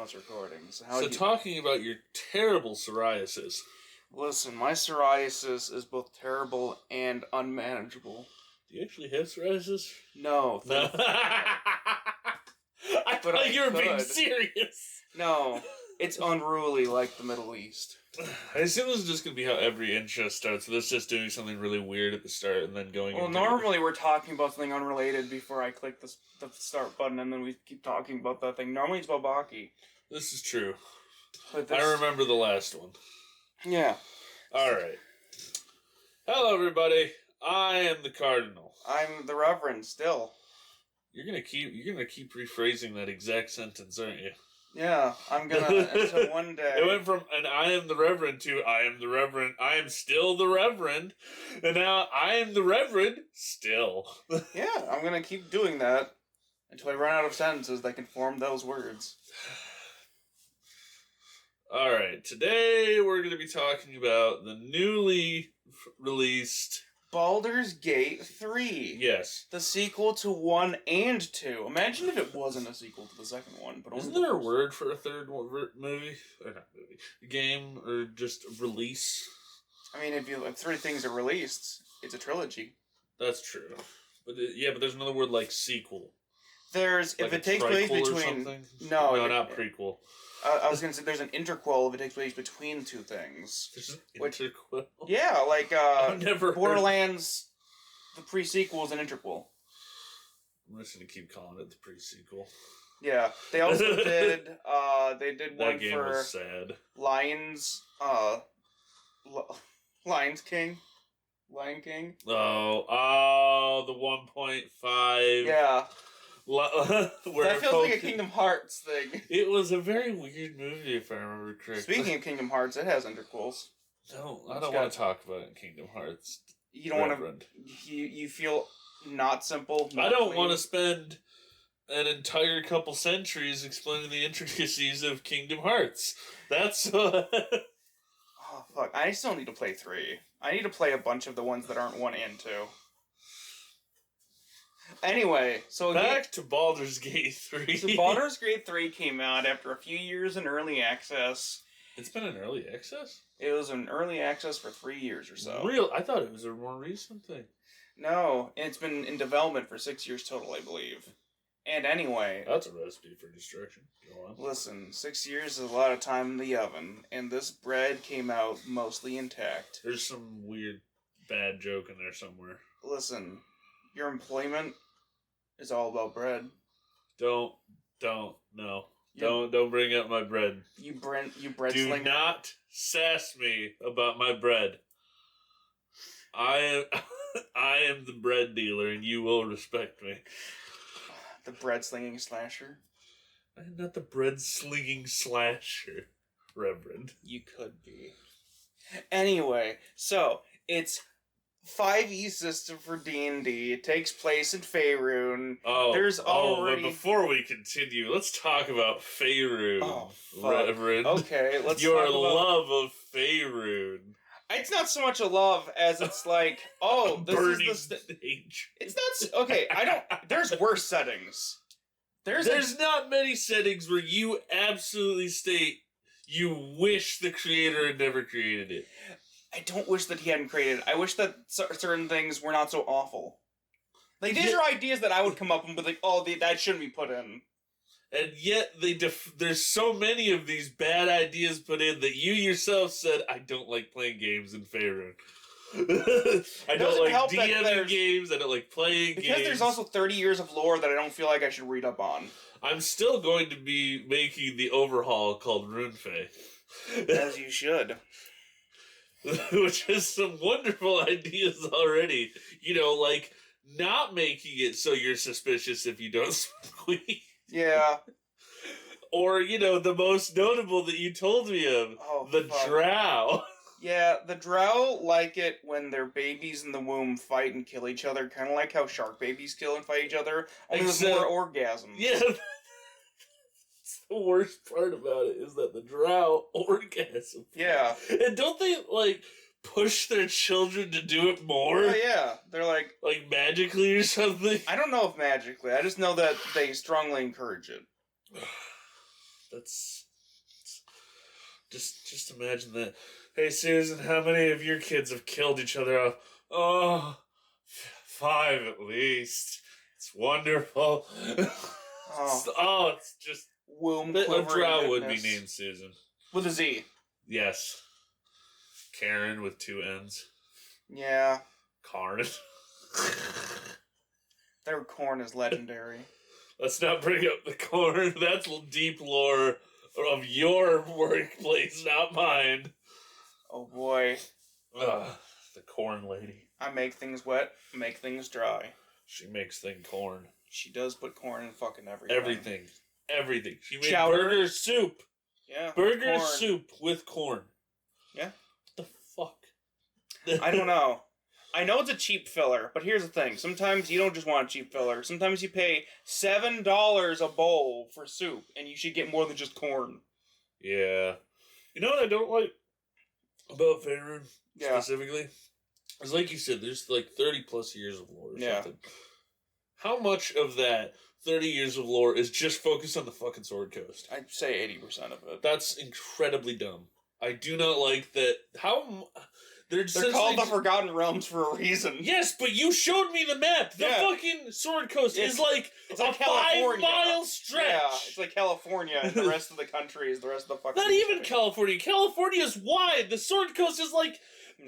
us recording. So talking about your terrible psoriasis. Listen, my psoriasis is both terrible and unmanageable. Do you actually have psoriasis? No. I thought you were being serious. No, it's unruly like the Middle East. I assume this is just going to be how every intro starts. So this just doing something really weird at the start and then going Well, normally we're talking about something unrelated before I click the start button, and then we keep talking about that thing. Normally it's about Baki. This is true. But I remember the last one. Yeah. Alright. Hello, everybody. I am the Cardinal. I'm the Reverend still. You're gonna keep rephrasing that exact sentence, aren't you? Yeah, I'm gonna until one day. It went from an I am the Reverend to I am the Reverend, I am still the Reverend, and now I am the Reverend still. Yeah, I'm gonna keep doing that until I run out of sentences that can form those words. Alright, today we're going to be talking about the newly released Baldur's Gate 3. Yes. The sequel to 1 and 2. Imagine if it wasn't a sequel to the second one. But isn't there a word for a third movie? Or not movie. Game, or just release? I mean, if 3 things are released, it's a trilogy. That's true. But but there's another word like sequel. There's, like if it takes place between... No, not prequel. I was going to say there's an interquel if it takes place between 2 things. There's an interquel? Yeah, like I've never Borderlands, the pre-sequel is an interquel. I'm just going to keep calling it the pre-sequel. Yeah, they also did, they did one that game for was sad. Lions King? Lion King? Oh, the 1.5. Yeah. That feels like a Kingdom Hearts thing. It was a very weird movie, if I remember correctly. Speaking of Kingdom Hearts, it has interquels. No, I don't want to talk about it in Kingdom Hearts. You don't want to... You feel not simple? I don't want to spend an entire couple centuries explaining the intricacies of Kingdom Hearts. That's... Oh, fuck. I still need to play 3. I need to play a bunch of the ones that aren't 1 and 2. Anyway, so back to Baldur's Gate 3. So Baldur's Gate 3 came out after a few years in early access. It's been in early access? It was in early access for 3 years or so. I thought it was a more recent thing. No, it's been in development for 6 years total, I believe. And anyway... That's a recipe for destruction. Go on. Listen, 6 years is a lot of time in the oven, and this bread came out mostly intact. There's some weird bad joke in there somewhere. Listen... Your employment is all about bread. Don't bring up my bread. You bread Do slinger. not sass me about my bread. I am the bread dealer, and you will respect me. The bread slinging slasher. I am not the bread slinging slasher, Reverend. You could be. Anyway, so it's 5e system for D&D. It takes place in Faerun. But before we continue, let's talk about Faerun, Reverend. Okay, let's Your talk about... love of Faerun. It's not so much a love as it's like, this burning is the stage. It's not... Okay, there's worse settings. There's not many settings where you absolutely state you wish the creator had never created it. I don't wish that he hadn't created it. I wish that certain things were not so awful. Like, these are ideas that I would come up and be like, that shouldn't be put in. And yet, there's so many of these bad ideas put in that you yourself said, I don't like playing games in Faerun. I don't like DMing games, I don't like playing games. Because there's also 30 years of lore that I don't feel like I should read up on. I'm still going to be making the overhaul called RuneFae. As you should. Which has some wonderful ideas already. Like not making it so you're suspicious if you don't squeak. Yeah. Or, the most notable that you told me of. Drow. Yeah, the Drow like it when their babies in the womb fight and kill each other, kind of like how shark babies kill and fight each other. Only with more orgasms. Yeah. The worst part about it is that the Drow orgasm. Yeah. And don't they, push their children to do it more? Oh, yeah. They're like... Like, magically or something? I don't know if magically. I just know that they strongly encourage it. That's just imagine that. Hey, Susan, how many of your kids have killed each other off? Oh, 5 at least. It's wonderful. It's just womb a quivering drow would be goodness. named Susan. With a Z. Yes. Karen with 2 N's. Yeah. Karn. Their corn is legendary. Let's not bring up the corn. That's deep lore of your workplace, not mine. Oh boy. The corn lady. I make things wet, make things dry. She makes things corn. She does put corn in fucking everything. Everything. She made Chowder. burger soup. Yeah. Burger soup with corn. Yeah. What the fuck? I don't know. I know it's a cheap filler, but here's the thing. Sometimes you don't just want a cheap filler. Sometimes you pay $7 a bowl for soup, and you should get more than just corn. Yeah. You know what I don't like about Faerun specifically? It's like you said, there's like 30 plus years of lore or something. How much of that 30 years of lore is just focused on the fucking Sword Coast? I'd say 80% of it. That's incredibly dumb. I do not like that. They're called the Forgotten Realms for a reason. Yes, but you showed me the map. The fucking Sword Coast is like it's a like 5-mile stretch. Yeah, it's like California, and the rest of the country is the rest of the fucking Not even California. California's wide. The Sword Coast is like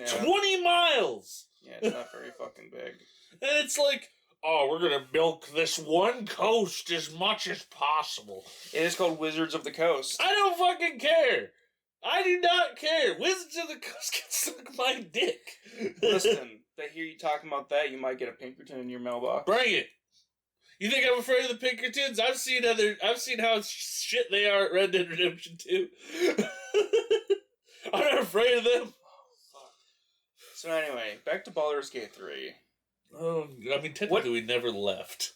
20 miles. Yeah, it's not very fucking big. And it's like, oh, we're gonna milk this one coast as much as possible. It is called Wizards of the Coast. I don't fucking care. I do not care. Wizards of the Coast can suck my dick. Listen, they hear you talking about that, you might get a Pinkerton in your mailbox. Bring it. You think I'm afraid of the Pinkertons? I've seen how shit they are at Red Dead Redemption 2. I'm not afraid of them. So anyway, back to Baldur's Gate 3. Oh, I mean, technically we never left.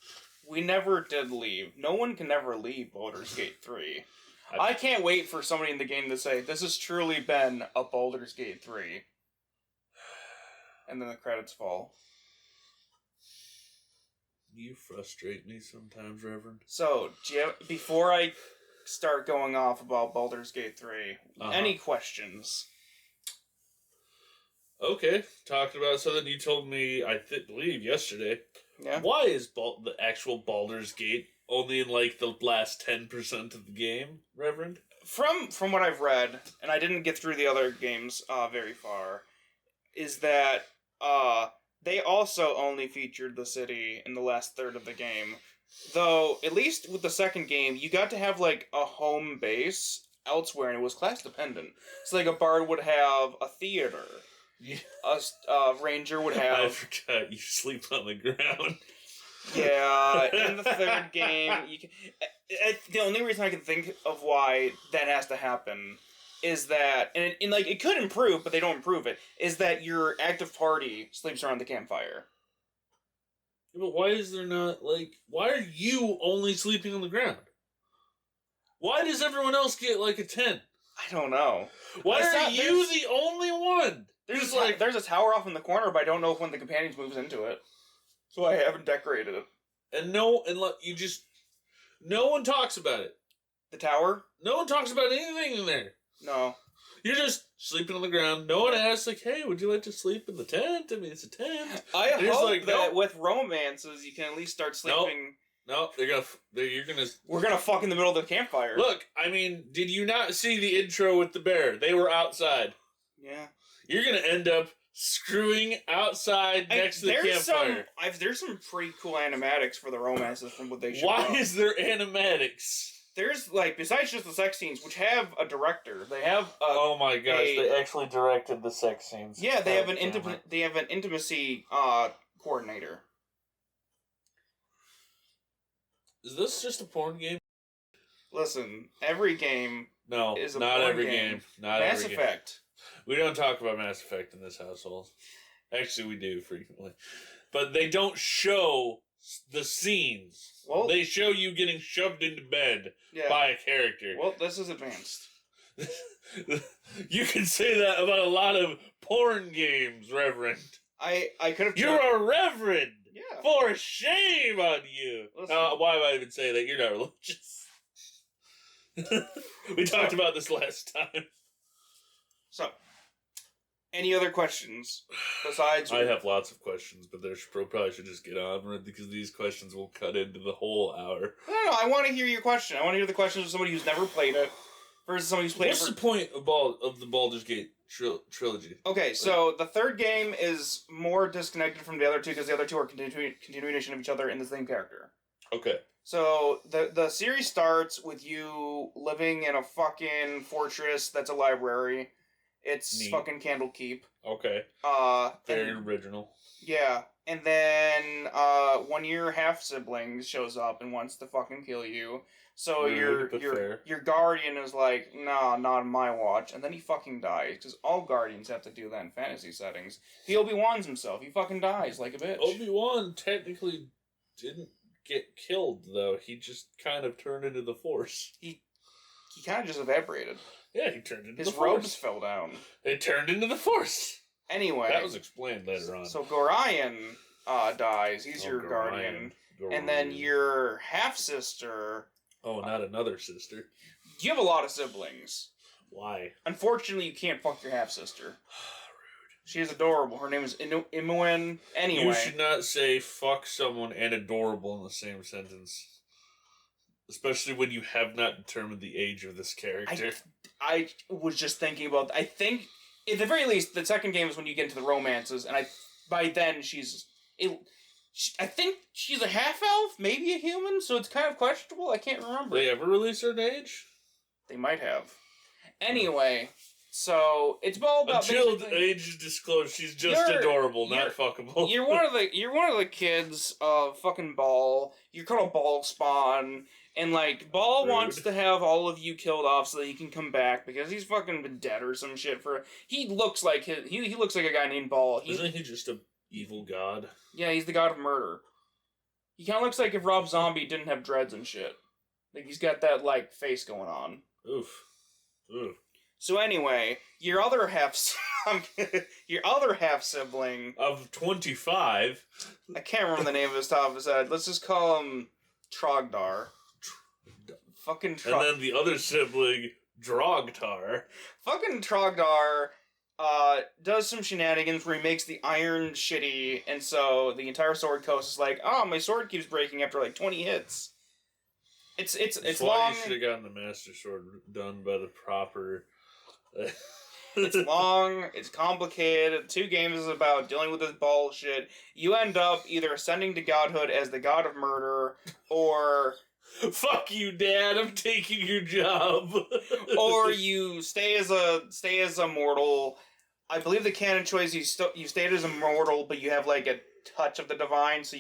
We never did leave. No one can ever leave Baldur's Gate 3. I can't wait for somebody in the game to say, this has truly been a Baldur's Gate 3. And then the credits fall. You frustrate me sometimes, Reverend. So, before I start going off about Baldur's Gate 3, any questions? Okay, talking about something you told me, I believe, yesterday. Yeah. Why is the actual Baldur's Gate only in, like, the last 10% of the game, Reverend? From what I've read, and I didn't get through the other games very far, is that they also only featured the city in the last third of the game. Though, at least with the second game, you got to have, like, a home base elsewhere, and it was class-dependent. So, like, a bard would have a theater. Yeah. A ranger would have... I forgot you sleep on the ground. Yeah, in the third game, you can... The only reason I can think of why that has to happen is that, and like, it could improve, but they don't improve it, is that your active party sleeps around the campfire. Yeah, but why is there not, like, why are you only sleeping on the ground? Why does everyone else get, like, a tent? I don't know. Why are you the only one? There's a tower off in the corner, but I don't know if one of the companions moves into it. So I haven't decorated it. And no one talks about it. The tower? No one talks about anything in there. No. You're just sleeping on the ground. No one asks, like, hey, would you like to sleep in the tent? I mean, it's a tent. I hope that with romances, you can at least start sleeping... No, We're gonna fuck in the middle of the campfire. Look, I mean, did you not see the intro with the bear? They were outside. Yeah. You're gonna end up screwing outside next to the campfire. There's some pretty cool animatics for the romances from what they showed. Why is there animatics? There's, like, besides just the sex scenes, which have a director, they have oh my gosh, they actually directed the sex scenes. Yeah, they have an intimacy coordinator. Is this just a porn game? Listen, every game is a not porn every game. Not Mass every Effect. We don't talk about Mass Effect in this household. Actually, we do frequently. But they don't show the scenes. Well, they show you getting shoved into bed by a character. Well, this is advanced. You can say that about a lot of porn games, Reverend. I could have... You're a reverend! Yeah. For shame on you! Why would I even say that? You're not religious. We talked about this last time. So, any other questions besides? I have lots of questions, but probably should just get on with it because these questions will cut into the whole hour. No, I want to hear your question. I want to hear the questions of somebody who's never played it versus somebody who's played What's it. What's the point of the Baldur's Gate trilogy? Okay, so the third game is more disconnected from the other two because the other two are continuation of each other in the same character. Okay. So the series starts with you living in a fucking fortress that's a library. It's Neat. fucking Candlekeep. Okay. Very original. Yeah, and then one of your half siblings shows up and wants to fucking kill you. So your guardian is like, nah, not on my watch, and then he fucking dies because all guardians have to do that in fantasy settings. He Obi-Wan's himself. He fucking dies like a bitch. Obi-Wan technically didn't get killed though. He just kind of turned into the Force. He kind of just evaporated. Yeah, he turned into the Force. His robes fell down. It turned into the Force. Anyway, that was explained later on. So Gorion dies. He's your guardian. And then your half sister. Oh, not another sister. You have a lot of siblings. Why? Unfortunately, you can't fuck your half sister. Rude. She is adorable. Her name is Imoen. Anyway, you should not say "fuck someone" and "adorable" in the same sentence. Especially when you have not determined the age of this character. I was just thinking about... I think, at the very least, the second game is when you get into the romances, and by then I think she's a half-elf, maybe a human, so it's kind of questionable. I can't remember. They ever release her age? They might have. Anyway, so it's all about... Until the age is disclosed, she's just adorable, not fuckable. You're one of the kids of fucking Ball. You're called a Ball spawn. And, like, Ball wants to have all of you killed off so that he can come back because he's fucking been dead or some shit for... He looks like he looks like a guy named Ball. Isn't he just a evil god? Yeah, he's the god of murder. He kind of looks like if Rob Zombie didn't have dreads and shit. Like, he's got that, like, face going on. Oof. So anyway, your other half sibling... Of 25... I can't remember the name of his top of his head. Let's just call him Trogdar. Fucking And then the other sibling, Drogtar. Fucking Trogdar does some shenanigans where he makes the iron shitty, and so the entire sword coast is like, oh, my sword keeps breaking after like 20 hits. It's long. You should have gotten the Master Sword done by the proper... It's long, it's complicated, 2 games is about dealing with this bullshit. You end up either ascending to godhood as the god of murder, or... Fuck you, Dad, I'm taking your job. Or you stay as a mortal. I believe the canon choice, you stayed as a mortal, but you have like a touch of the divine, so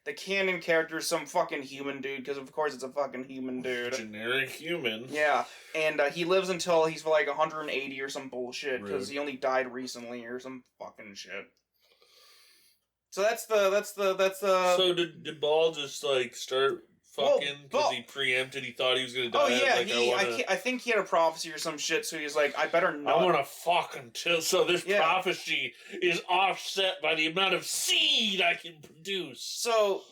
the canon character is some fucking human dude, because of course it's a fucking human dude. Generic human. Yeah, and he lives until he's like 180 or some bullshit, because he only died recently or some fucking shit. So that's the... So did Ball just like start fucking because he preempted, he thought he was gonna die? Oh yeah, like, I think he had a prophecy or some shit, so he's like, I better not. I wanna fuck until... So this prophecy is offset by the amount of seed I can produce. So,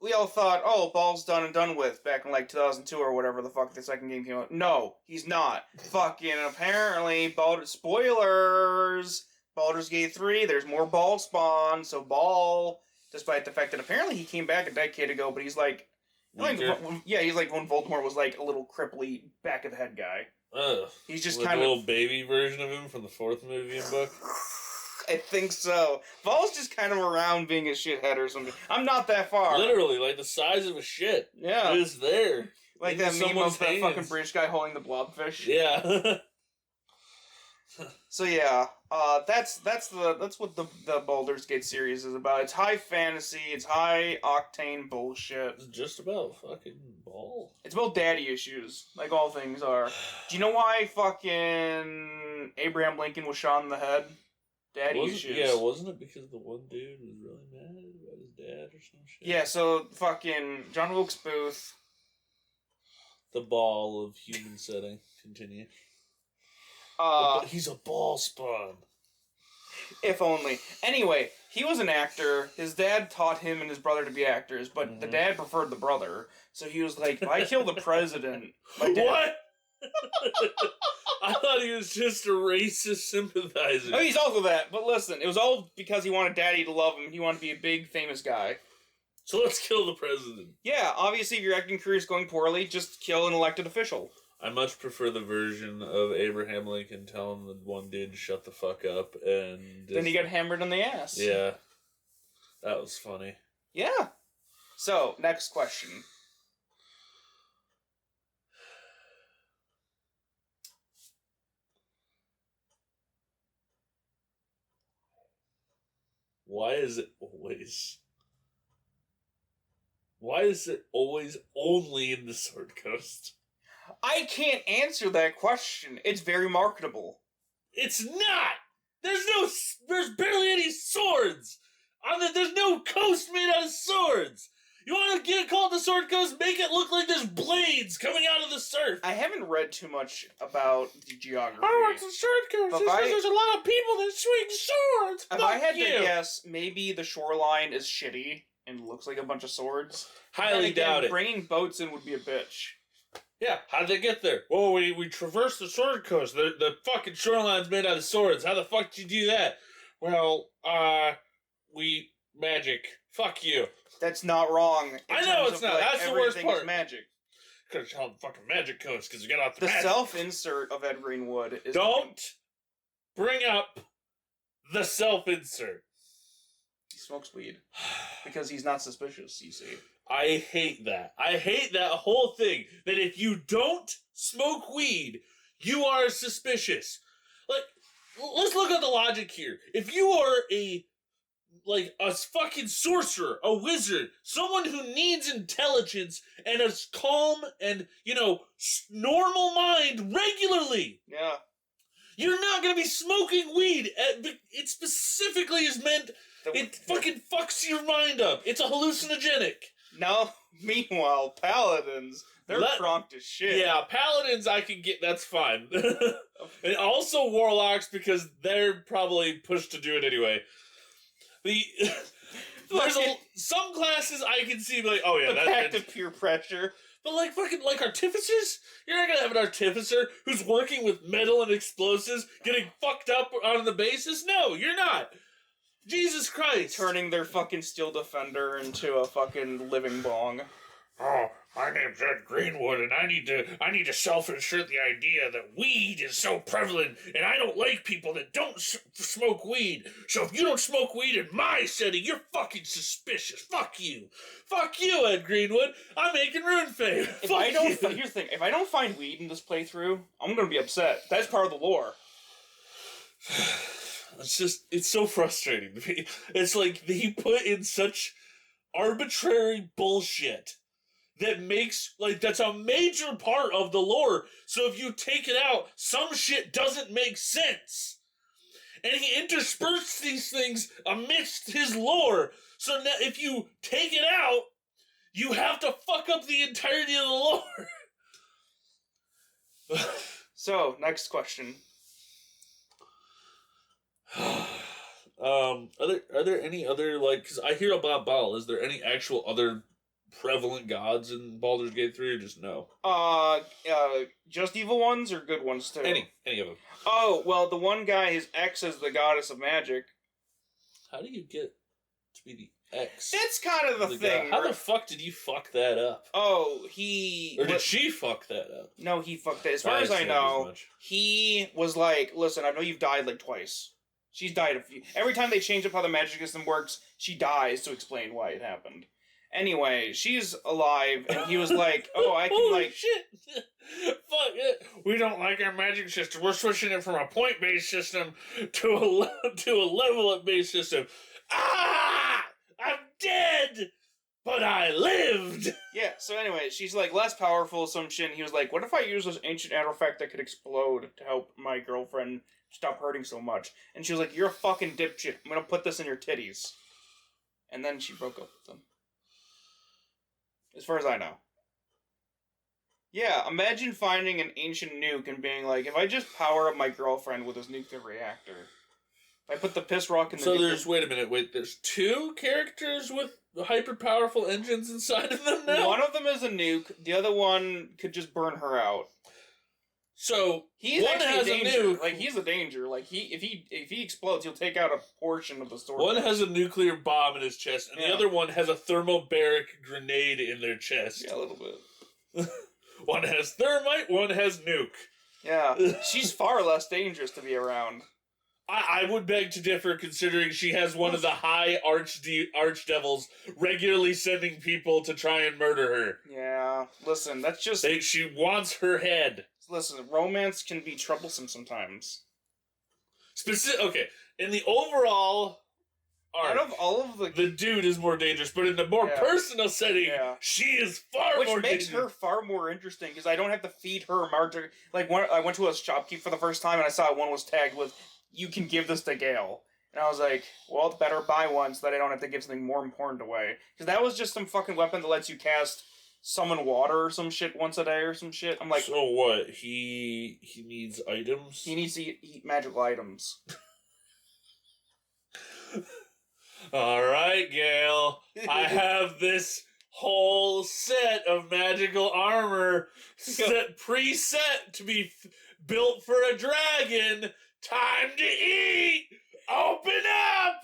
we all thought, oh, Ball's done and done with back in like 2002 or whatever the fuck the second game came out. No, he's not. Fucking apparently, spoilers! Baldur's Gate 3, there's more Ball spawn, so Ball, despite the fact that apparently he came back a decade ago, but he's like... he's like when Voldemort was like a little cripply back of the head guy. He's just kind of a little baby version of him from the 4th movie and book. I think so. Ball's just kind of around being a shithead or something. I'm not that far. Literally, like the size of a shit. Yeah, it's there. Like that meme of that fucking British guy holding the blobfish. Yeah. So yeah, that's what the Baldur's Gate series is about. It's high fantasy, it's high octane bullshit. It's just about fucking Ball. It's about daddy issues, like all things are. Do you know why fucking Abraham Lincoln was shot in the head? Daddy issues. Yeah, wasn't it because the one dude was really mad about his dad or some shit? Yeah, so fucking John Wilkes Booth. The Ball of human setting. Continue. He's a Ball spawn. If only. Anyway, he was an actor. His dad taught him and his brother to be actors, but the dad preferred the brother. So he was like, if I kill the president... My dad... What? I thought he was just a racist sympathizer. Oh, he's also that. But listen, it was all because he wanted Daddy to love him. He wanted to be a big, famous guy. So let's kill the president. Yeah, obviously if your acting career is going poorly, just kill an elected official. I much prefer the version of Abraham Lincoln telling the one dude to shut the fuck up and... Then he got hammered on the ass. Yeah. That was funny. Yeah. So, next question. Why is it always only in the Sword Coast? I can't answer that question. It's very marketable. It's not! There's barely any swords! There's no coast made out of swords! You want to get it called the Sword Coast? Make it look like there's blades coming out of the surf! I haven't read too much about the geography. Oh, it's the Sword Coast! There's a lot of people that swing swords! If I had to guess, maybe the shoreline is shitty and looks like a bunch of swords. Highly doubt it. Bringing boats in would be a bitch. Yeah, how did they get there? Well, we traversed the Sword Coast. The fucking shoreline's made out of swords. How the fuck did you do that? Well, we magic. Fuck you. That's not wrong. I know it's not. That's the worst part. Is magic. Could have called fucking Magic Coast because we got off the magic. Self-insert of Ed Greenwood is... Don't bring up the self-insert. He smokes weed. Because he's not suspicious, you see. I hate that. I hate that whole thing. That if you don't smoke weed, you are suspicious. Like, let's look at the logic here. If you are a fucking sorcerer, a wizard, someone who needs intelligence and a calm and, normal mind regularly. Yeah. You're not going to be smoking weed. It specifically is meant... It fucking fucks your mind up. It's a hallucinogenic. No, meanwhile, paladins, they're prompt as shit. Yeah, paladins I can get, that's fine. And also warlocks, because they're probably pushed to do it anyway. There's some classes I can see, like, oh yeah, the pact of peer pressure. But like artificers? You're not gonna have an artificer who's working with metal and explosives getting fucked up on the basis? No, you're not. Jesus Christ. Turning their fucking steel defender into a fucking living bong. Oh, my name's Ed Greenwood, and I need to self-insert the idea that weed is so prevalent, and I don't like people that don't smoke weed. So if you don't smoke weed in my setting, you're fucking suspicious. Fuck you. Fuck you, Ed Greenwood. I'm making Rune fame. Here's the thing. If I don't find weed in this playthrough, I'm gonna be upset. That's part of the lore. It's so frustrating to me. It's like he put in such arbitrary bullshit that makes, that's a major part of the lore. So if you take it out, some shit doesn't make sense. And he interspersed these things amidst his lore. So now if you take it out, you have to fuck up the entirety of the lore. So, next question. Are there any other, because I hear about Baal, is there any actual other prevalent gods in Baldur's Gate 3 or just no? Just evil ones or good ones too? Any of them. Oh, well, the one guy, his ex is the goddess of magic. How do you get to be the ex? That's kind of the thing. How the fuck did you fuck that up? Oh, did she fuck that up? No, he fucked it. As far as I know, he was like, listen, I know you've died twice. She's died a few. Every time they change up how the magic system works, she dies to explain why it happened. Anyway, she's alive, and he was like, oh, I can, holy shit! Fuck it! We don't like our magic system. We're switching it from a point-based system to a level-based system. Ah! I'm dead! But I lived! Yeah, so anyway, she's, less powerful, some shit, and he was like, what if I use this ancient artifact that could explode to help my girlfriend stop hurting so much? And she was like, you're a fucking dipshit. I'm gonna put this in your titties. And then she broke up with them. As far as I know. Yeah, imagine finding an ancient nuke and being like, if I just power up my girlfriend with this nuclear reactor. I put the piss rock in the... So there's 2 characters with hyper-powerful engines inside of them now? One of them is a nuke, the other one could just burn her out. So, he's one has a nuke. Like, he's a danger. Like, if he explodes, he'll take out a portion of the sword. One has a nuclear bomb in his chest, and the other one has a thermobaric grenade in their chest. Yeah, a little bit. One has thermite, one has nuke. Yeah, she's far less dangerous to be around. I would beg to differ, considering she has one of the high archdevils regularly sending people to try and murder her. Yeah, listen, that's just... She wants her head. Listen, romance can be troublesome sometimes. Okay, in the overall arc, out of all of the dude is more dangerous, but in the more personal setting, she is far more dangerous. Which makes her far more interesting, because I don't have to feed her martyr. Like, when I went to a shopkeep for the first time, and I saw one was tagged with, "You can give this to Gale." And I was like, well, it's better buy one so that I don't have to give something more important away. Because that was just some fucking weapon that lets you cast summon water or some shit once a day or some shit. I'm like... So what? He needs items? He needs to eat magical items. Alright, Gale. I have this whole set of magical armor preset to be built for a dragon. Time to eat! Open up!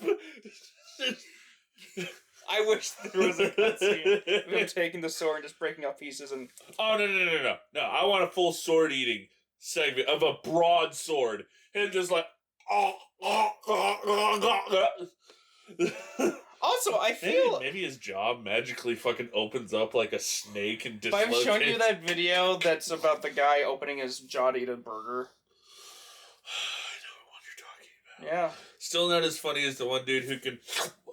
I wish there was a cutscene of him taking the sword and just breaking up pieces and... Oh, no. No, I want a full sword-eating segment of a broadsword. Him just like... Also, I feel... Maybe his jaw magically fucking opens up like a snake and dislocates. But I've shown you that video that's about the guy opening his jaw to eat a burger. Yeah. Still not as funny as the one dude who can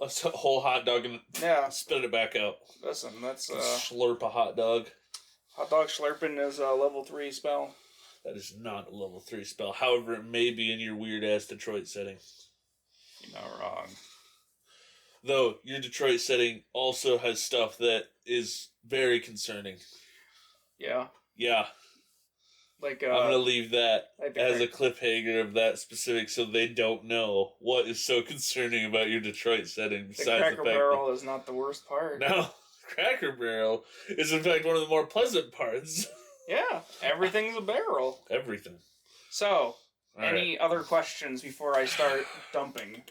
a whole hot dog and spit it back out. Listen, that's slurp a hot dog. Hot dog slurping is a level 3 spell. That is not a level 3 spell. However, it may be in your weird ass Detroit setting. You're not wrong. Though your Detroit setting also has stuff that is very concerning. Yeah. Yeah. Like, I'm gonna leave that as a cliffhanger of that specific, so they don't know what is so concerning about your Detroit setting. Besides the Cracker Barrel is not the worst part. No, Cracker Barrel is in fact one of the more pleasant parts. Yeah, everything's a barrel. Everything. So, any other questions before I start dumping?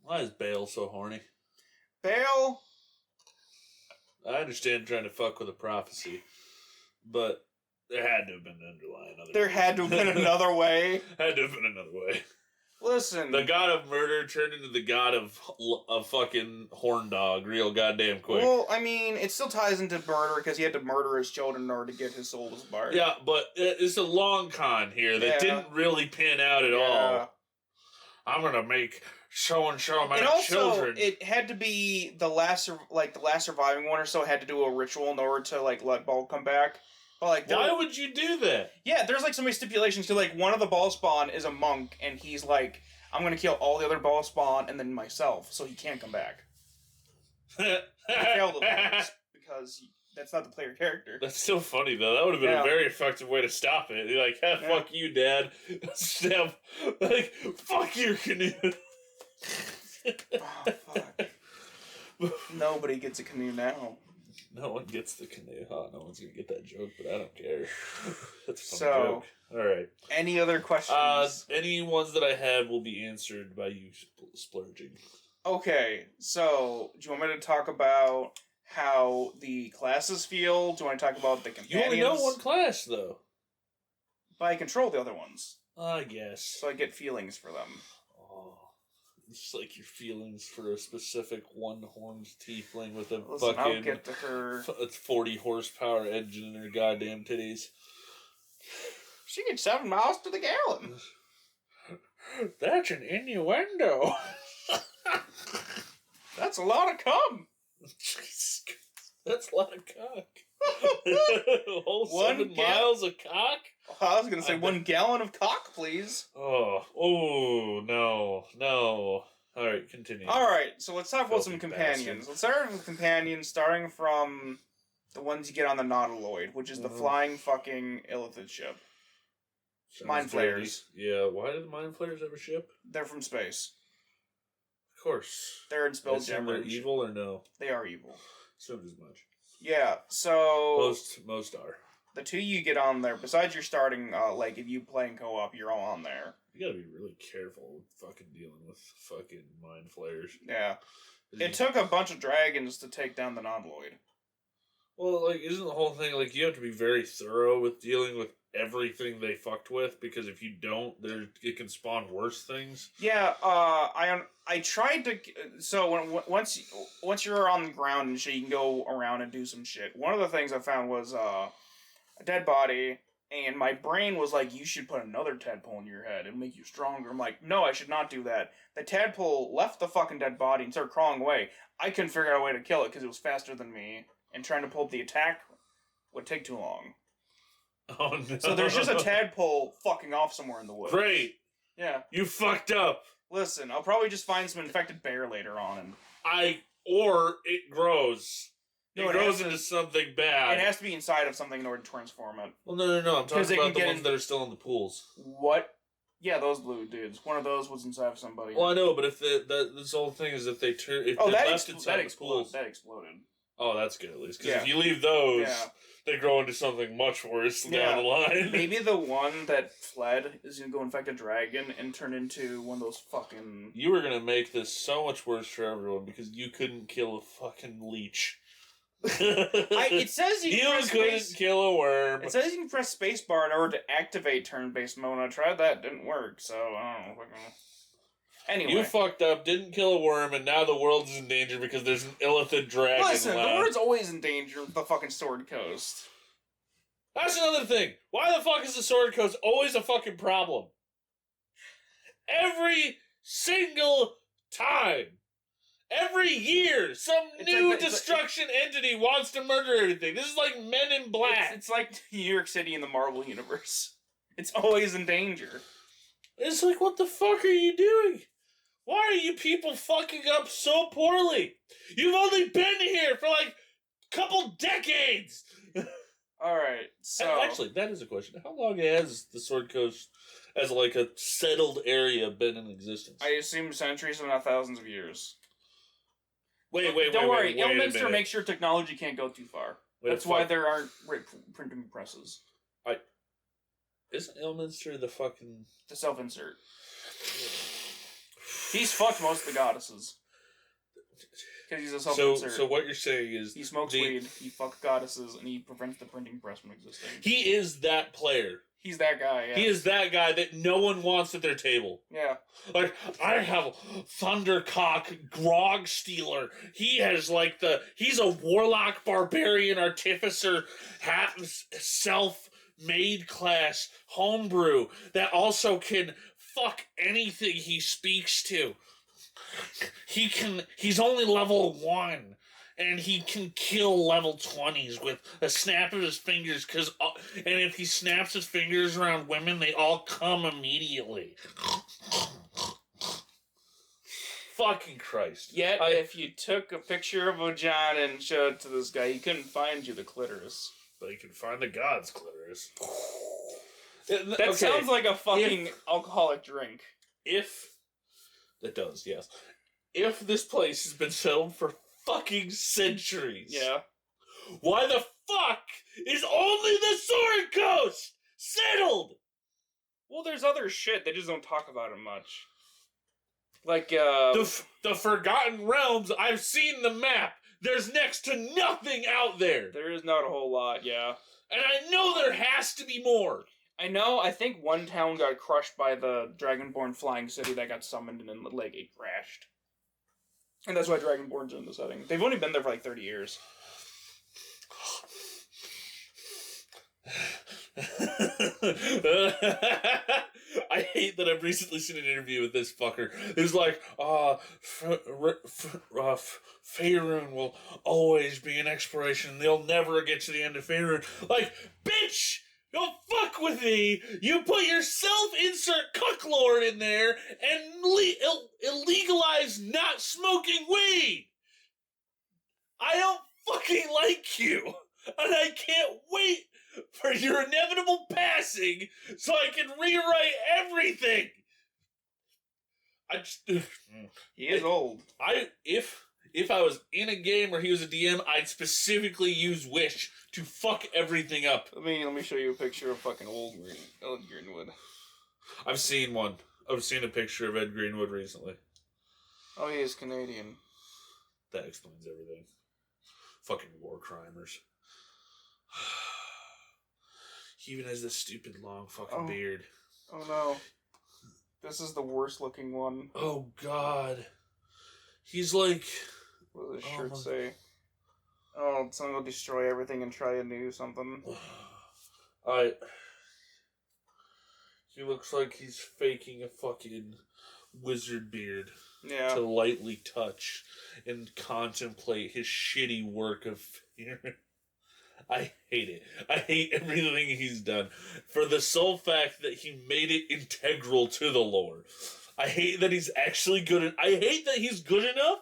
Why is Bale so horny? Bale? I understand trying to fuck with a prophecy, but there had to have been an underlying other There had to have been another way. Had to have been another way. Listen. The god of murder turned into the god of a fucking horn dog real goddamn quick. Well, I mean, it still ties into murder because he had to murder his children in order to get his soul as bard. Yeah, but it's a long con here that didn't really pan out at all. I'm gonna make so-and-so my children. It had to be the last surviving one or so had to do a ritual in order to, like, let Ball come back. But, like, why would you do that? Yeah, there's, like, so many stipulations to, like, one of the Ball spawn is a monk, and he's like, I'm gonna kill all the other Ball spawn and then myself, so he can't come back. I failed it once, because that's not the player character. That's so funny, though. That would have been a very effective way to stop it. You're like, fuck you, Dad. Snap. Like, fuck your canoe. Oh, fuck. Nobody gets a canoe now. No one gets the canoe. Oh, no one's gonna get that joke, but I don't care. That's a fun joke. Alright. Any other questions? Any ones that I have will be answered by you splurging. Okay, so, do you want me to talk about how the classes feel? Do you want to talk about the companions? You only know one class, though. But I control the other ones. I guess. So I get feelings for them. It's like your feelings for a specific one-horned tiefling with a Listen, I'll get to her. 40 horsepower engine in her goddamn titties. She gets 7 miles to the gallon. That's an innuendo. That's a lot of cum. That's a lot of cock. A whole 7 miles of cock? I was going to say 1 gallon of cock, please. Oh, no. Alright, continue. Alright, so let's talk about some companions. Let's start with companions, starting from The ones you get on the Nautiloid, which is the flying fucking Illithid ship. Mind flayers. Yeah, why did the mind flayers have a ship? They're from space. Of course. They're in Spelljammer. They're evil or no? They are evil. Assumed as much. Yeah, so... Most are. The two you get on there, besides your starting, like, if you play in co-op, you're all on there. You gotta be really careful with fucking dealing with fucking mind flayers. Yeah. It took a bunch of dragons to take down the Nautiloid. Well, like, isn't the whole thing, like, you have to be very thorough with dealing with everything they fucked with, because if you don't, it can spawn worse things? Yeah, I tried to... So, once you're on the ground and shit, you can go around and do some shit. One of the things I found was, a dead body, and my brain was like, you should put another tadpole in your head and make you stronger. I'm like, no, I should not do that. The tadpole left the fucking dead body and started crawling away. I couldn't figure out a way to kill it because it was faster than me. And trying to pull up the attack would take too long. Oh, no. So there's just a tadpole fucking off somewhere in the woods. Great. Yeah. You fucked up. Listen, I'll probably just find some infected bear later on. Or it grows. No, it grows into something bad. It has to be inside of something in order to transform it. Well, no. I'm talking about the ones that are still in the pools. What? Yeah, those blue dudes. One of those was inside of somebody. Well, I know, but if this whole thing is if they turn... If they left inside the pools... That exploded. Oh, that's good at least. Because if you leave those, they grow into something much worse down the line. Maybe the one that fled is going to go infect a dragon and turn into one of those fucking... You were going to make this so much worse for everyone because you couldn't kill a fucking leech. It says you couldn't kill a worm. It says you can press spacebar in order to activate turn-based mode. I tried that, didn't work, so I don't know. Anyway. You fucked up, didn't kill a worm, and now the world is in danger because there's an illithid dragon. Listen, the world's always in danger with the fucking Sword Coast. That's another thing. Why the fuck is the Sword Coast always a fucking problem? Every single time. Every year, some new destruction entity wants to murder everything. This is like Men in Black. It's like New York City in the Marvel Universe. It's always in danger. It's like, what the fuck are you doing? Why are you people fucking up so poorly? You've only been here for like a couple decades. Alright, so... Actually, that is a question. How long has the Sword Coast as like a settled area been in existence? I assume centuries, if not thousands of years. Wait, Don't worry, Ilminster makes sure technology can't go too far. That's why there aren't printing presses. Isn't Ilminster the fucking... The self-insert. He's fucked most of the goddesses. Because he's a self-insert. So what you're saying is... He smokes weed, he fucks goddesses, and he prevents the printing press from existing. He is that player. He's that guy, yeah. He is that guy that no one wants at their table. Yeah. Like, I have Thundercock Grog Stealer. He has like he's a warlock, barbarian, artificer, self-made class homebrew that also can fuck anything he speaks to. He's only level 1. And he can kill level 20s with a snap of his fingers, and if he snaps his fingers around women, they all come immediately. Fucking Christ. Yet, if you took a picture of a vagina and showed it to this guy, he couldn't find you the clitoris. But he can find the god's clitoris. That sounds like a fucking alcoholic drink. That does, yes. If this place has been settled for fucking centuries. Yeah. Why the fuck is only the Sword Coast settled? Well, there's other shit. They just don't talk about it much. Like, the Forgotten Realms, I've seen the map. There's next to nothing out there. There is not a whole lot, yeah. And I know there has to be more. I think one town got crushed by the Dragonborn flying city that got summoned and then, like, it crashed. And that's why Dragonborn's are in the setting. They've only been there for like 30 years. I hate that I've recently seen an interview with this fucker. It's like, Faerun will always be an exploration. They'll never get to the end of Faerun. Like, bitch! Don't fuck with me! You put your self-insert cucklord in there and illegalize not smoking weed! I don't fucking like you! And I can't wait for your inevitable passing so I can rewrite everything. He is old. If I was in a game where he was a DM, I'd specifically use Wish to fuck everything up. Let me show you a picture of fucking old Greenwood. I've seen one. I've seen a picture of Ed Greenwood recently. Oh, he is Canadian. That explains everything. Fucking war crimers. He even has this stupid long fucking beard. Oh no. This is the worst looking one. Oh god. He's like... What does his shirt say? Oh, someone will destroy everything and try to do something. He looks like he's faking a fucking wizard beard. Yeah. To lightly touch and contemplate his shitty work of fear. I hate it. I hate everything he's done. For the sole fact that he made it integral to the lore. I hate that he's actually good I hate that he's good enough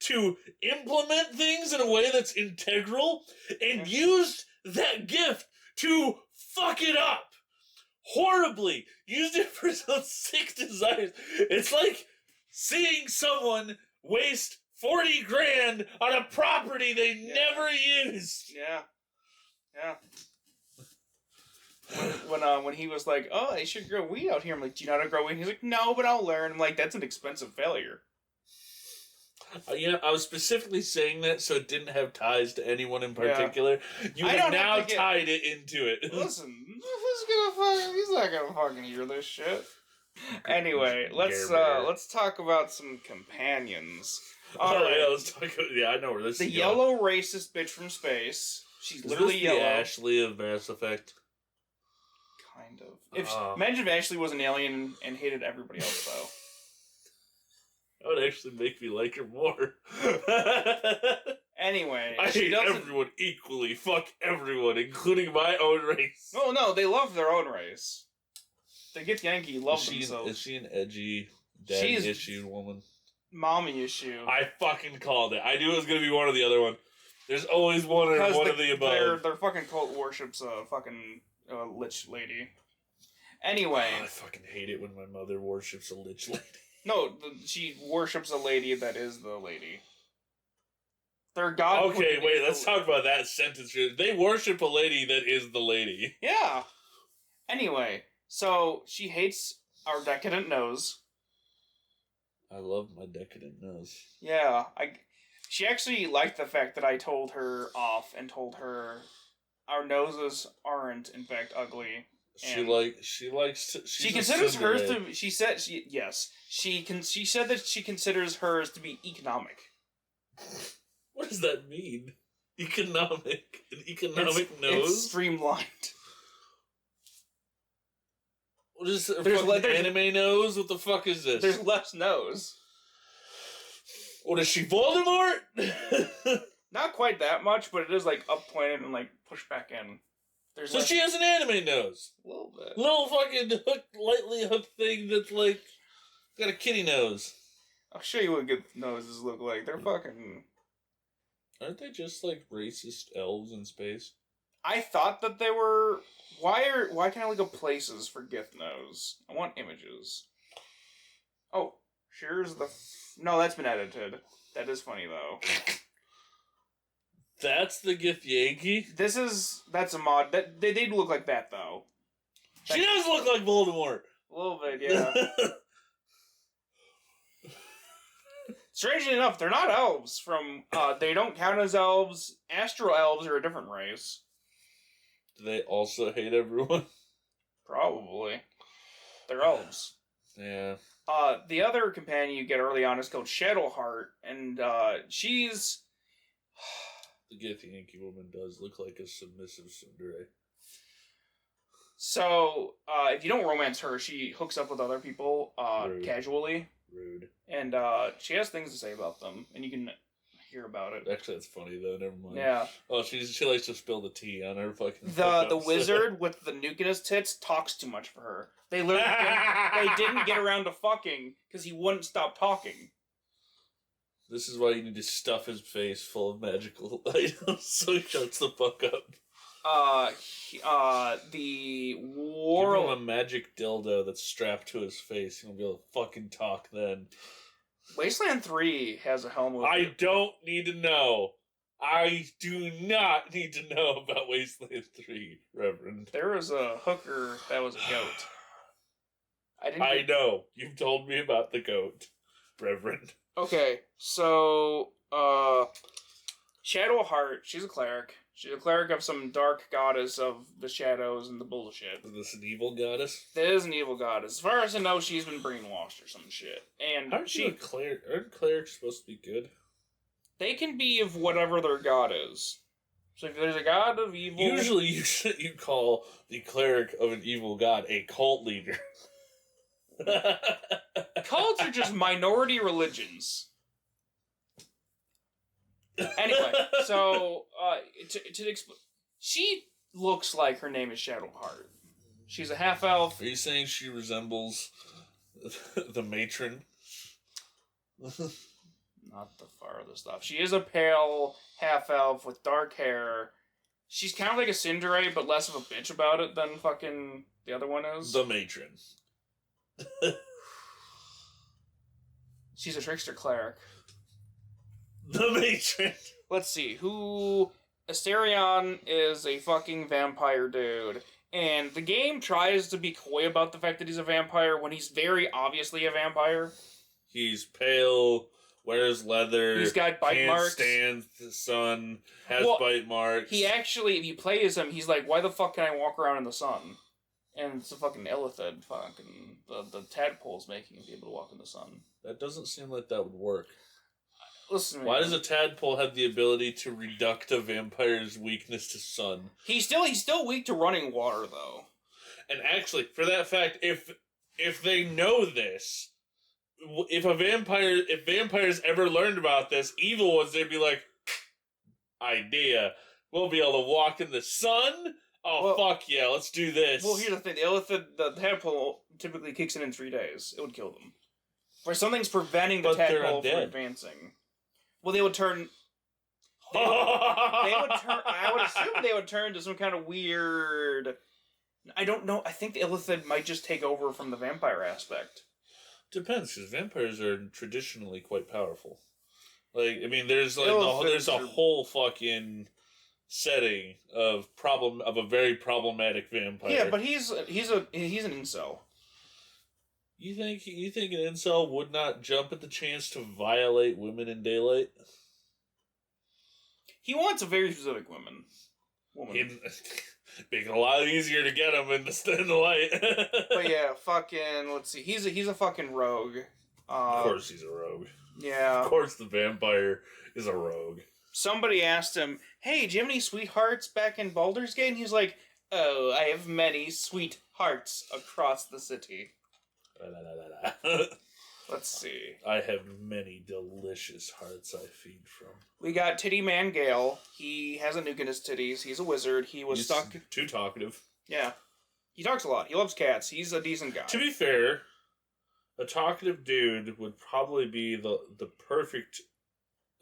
to implement things in a way that's integral and used that gift to fuck it up. Horribly. Used it for his own sick desires. It's like seeing someone waste 40 grand on a property they never used. Yeah. When he was like, oh, I should grow weed out here. I'm like, do you know how to grow weed? He's like, no, but I'll learn. I'm like, that's an expensive failure. I was specifically saying that so it didn't have ties to anyone in particular. Yeah. You have now tied it into it. Listen, he's not gonna fucking hear this shit. Anyway, let's talk about some companions. Alright, yeah, let's talk about, I know where this is going. The yellow racist bitch from space. She's literally yellow. The Ashley of Mass Effect? Kind of. Imagine if Ashley was an alien and hated everybody else, though. That would actually make me like her more. Anyway. I hate everyone equally. Fuck everyone, including my own race. No, they love their own race. They get Yankee, love themselves. Is she an edgy, daddy-issue woman? Mommy issue. I fucking called it. I knew it was going to be one or the other one. There's always one or one of the above. Their fucking cult worships a fucking lich lady. Anyway. I fucking hate it when my mother worships a lich lady. No, she worships a lady that is the lady. Their god. Okay, wait, let's talk about that sentence. They worship a lady that is the lady. Yeah. Anyway, so she hates our decadent nose. I love my decadent nose. Yeah, she actually liked the fact that I told her off and told her our noses aren't in fact ugly. She considers hers to. She said She said that she considers hers to be economic. What does that mean? Economic? An economic nose? It's streamlined. What is it? There's anime nose? What the fuck is this? There's less nose. What is she, Voldemort? Not quite that much, but it is like up pointed and like pushed back in. So she has an anime nose. A little bit. Little fucking lightly hooked thing that's like got a kitty nose. I'll show you what good noses look like. They're fucking. Aren't they just like racist elves in space? I thought that they were. Why can't I look up places for Gith nose? I want images. Oh, here's the. No, that's been edited. That is funny though. That's the Gith Yankee? That's a mod. They do look like that though. She does look like Voldemort. A little bit, yeah. Strangely enough, they're not elves from, they don't count as elves. Astral elves are a different race. Do they also hate everyone? Probably. They're elves. Yeah. The other companion you get early on is called Shadowheart, and, she's... The Gith Yankee woman does look like a submissive tsundere. So, if you don't romance her, she hooks up with other people, casually. Rude. And, she has things to say about them, and you can hear about it. Actually, that's funny, though. Never mind. Yeah. Oh, she likes to spill the tea on her fucking... The wizard with the nuke in his tits talks too much for her. They literally didn't get around to fucking, because he wouldn't stop talking. This is why you need to stuff his face full of magical items so he shuts the fuck up. The Give war. him a magic dildo that's strapped to his face. He'll be able to fucking talk then. Wasteland 3 has a helmet. I don't need to know. I do not need to know about Wasteland 3, Reverend. There was a hooker that was a goat. I know. You've told me about the goat, Reverend. Okay, so, Shadowheart, she's a cleric. She's a cleric of some dark goddess of the shadows and the bullshit. Is this an evil goddess? That is an evil goddess. As far as I know, she's been brainwashed or some shit. And aren't clerics supposed to be good? They can be of whatever their god is. So if there's a god of evil... Usually you call the cleric of an evil god a cult leader. Cults are just minority religions. Anyway, so to explain, she looks like her name is Shadowheart. She's a half elf. Are you saying she resembles the matron? Not the farthest off. She is a pale half elf with dark hair. She's kind of like a Cinderace, but less of a bitch about it than fucking the other one is. The matron. She's a trickster cleric. The matron. Let's see. Asterion is a fucking vampire dude. And the game tries to be coy about the fact that he's a vampire when he's very obviously a vampire. He's pale, wears leather. He's got bite marks. Can't stand the sun, has bite marks. He actually, if you play as him, he's like, why the fuck can I walk around in the sun? And it's a fucking illithid, fucking, the tadpole's making him be able to walk in the sun. That doesn't seem like that would work. Listen to me. Why does a tadpole have the ability to reduct a vampire's weakness to sun? He's still weak to running water, though. And actually, for that fact, if they know this, if vampires ever learned about this, evil ones, they'd be like, idea, we'll be able to walk in the sun? Oh, well, fuck yeah, let's do this. Well, here's the thing, the tadpole typically kicks in 3 days. It would kill them. Or something's preventing the tadpole from advancing. Well, they would turn... I would assume they would turn to some kind of weird... I don't know. I think the illithid might just take over from the vampire aspect. Depends, because vampires are traditionally quite powerful. Like, I mean, there's a whole fucking setting of a very problematic vampire. Yeah, but he's an incel. You think an incel would not jump at the chance to violate women in daylight? He wants a very specific woman. Make it a lot easier to get him in the light. But yeah, fucking, let's see. He's a fucking rogue. Of course he's a rogue. Yeah. Of course the vampire is a rogue. Somebody asked him, hey, do you have any sweethearts back in Baldur's Gate? And he's like, oh, I have many sweethearts across the city. Let's see. I have many delicious hearts I feed from. We got Titty Man Gale. He has a nuke in his titties. He's a wizard. He's stuck. Too talkative. Yeah. He talks a lot. He loves cats. He's a decent guy. To be fair, a talkative dude would probably be the perfect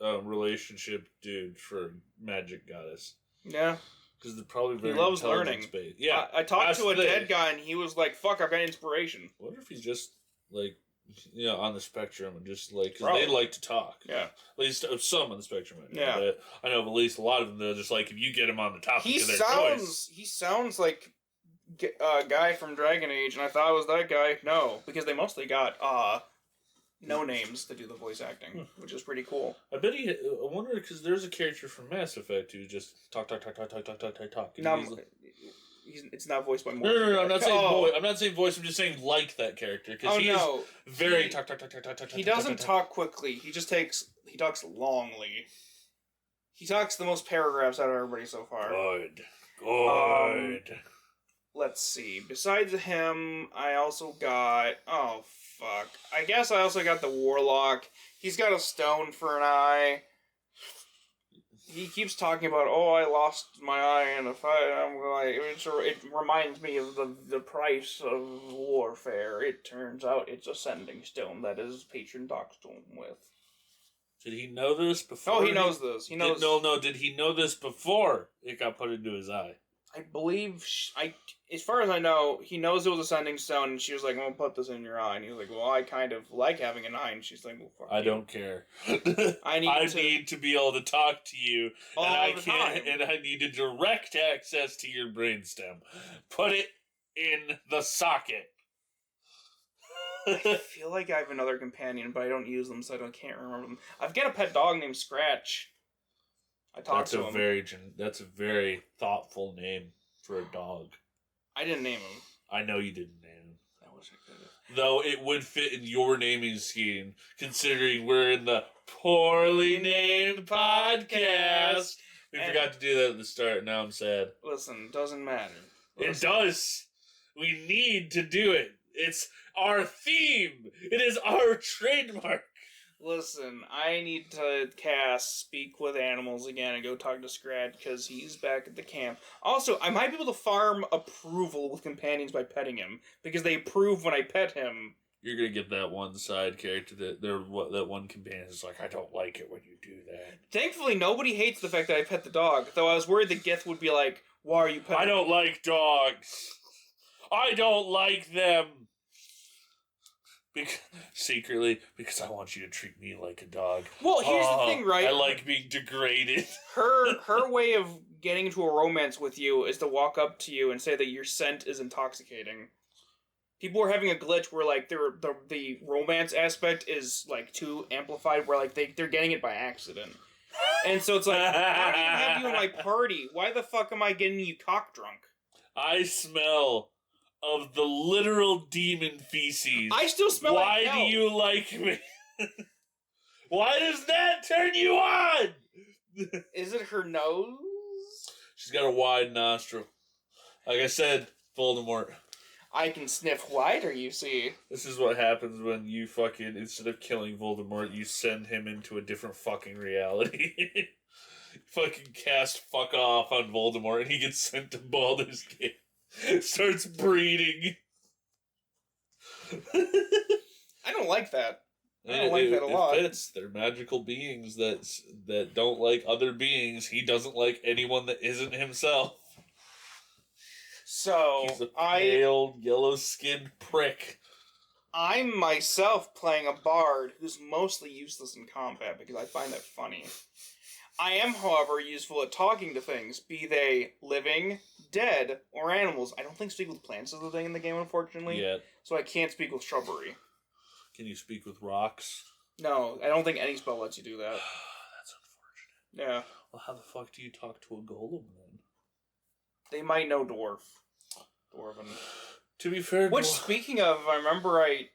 relationship dude for magic goddess. Yeah. Because they're probably very he loves learning. Based. Yeah. I talked to a dead guy and he was like, fuck, I've got inspiration. I wonder if he's just like, on the spectrum and just like, because they like to talk. Yeah. At least some on the spectrum. Yeah. I know, but at least a lot of them, they're just like, if you get him on the topic he of their choice. He sounds like a guy from Dragon Age, and I thought it was that guy. No, because they mostly got no names to do the voice acting, which is pretty cool. I wonder, because there's a character from Mass Effect who just talk. It's not voiced by Morgan. No, I'm not saying voice. I'm not saying voice. I'm just saying like that character because he's very talk. He doesn't talk quickly. He talks longly. He talks the most paragraphs out of everybody so far. Good. Let's see. Besides him, I also got... Oh, fuck. I guess I also got the Warlock. He's got a stone for an eye. He keeps talking about, I lost my eye in a fight. I'm like, it reminds me of the price of warfare. It turns out it's a sending stone that his patron talks to him with. Did he know this before? Oh, he knows this. He knows. Did he know this before it got put into his eye? I believe, as far as I know, he knows it was a sending stone, and she was like, I'm going to put this in your eye. And he was like, well, I kind of like having an eye. And she's like, well, fuck I you. don't care. I need to be able to talk to you, all and the time. And I need a direct access to your brainstem. Put it in the socket. I feel like I have another companion, but I don't use them, so I can't remember them. I've got a pet dog named Scratch. I talked to him. That's a very thoughtful name for a dog. I didn't name him. I know you didn't name him. I wish I could have. Though it would fit in your naming scheme, considering we're in the poorly named podcast. We forgot to do that at the start. Now I'm sad. Listen, doesn't matter. It does. We need to do it. It's our theme. It is our trademark. Listen, I need to cast Speak with Animals again and go talk to Scratch because he's back at the camp. Also, I might be able to farm approval with companions by petting him because they approve when I pet him. You're gonna get that one side character that one companion is like, I don't like it when you do that. Thankfully, nobody hates the fact that I pet the dog, though I was worried that Gith would be like, why are you petting I don't like dogs. I don't like them. Secretly, because I want you to treat me like a dog. Well, here's the thing, right? I like being degraded. Her way of getting into a romance with you is to walk up to you and say that your scent is intoxicating. People are having a glitch where like the romance aspect is like too amplified, where like they're getting it by accident. And so it's like, I don't even have you in my party. Why the fuck am I getting you cock drunk? I smell of the literal demon feces. I still smell Why like hell. do you like me? Why does that turn you on? Is it her nose? She's got a wide nostril. Like I said, Voldemort. I can sniff wider, you see. This is what happens when you fucking, instead of killing Voldemort, you send him into a different fucking reality. Fucking cast fuck off on Voldemort and he gets sent to Baldur's Gate. Starts breeding. I don't like that. I don't like that a lot. It fits. They're magical beings that don't like other beings. He doesn't like anyone that isn't himself. So, he's a pale, yellow-skinned prick. I'm myself playing a bard who's mostly useless in combat because I find that funny. I am, however, useful at talking to things, be they living, dead, or animals. I don't think speak with plants is a thing in the game, unfortunately. Yet. So I can't speak with shrubbery. Can you speak with rocks? No, I don't think any spell lets you do that. That's unfortunate. Yeah. Well, how the fuck do you talk to a golem, then? They might know Dwarven. To be fair, which, speaking of, if I remember right,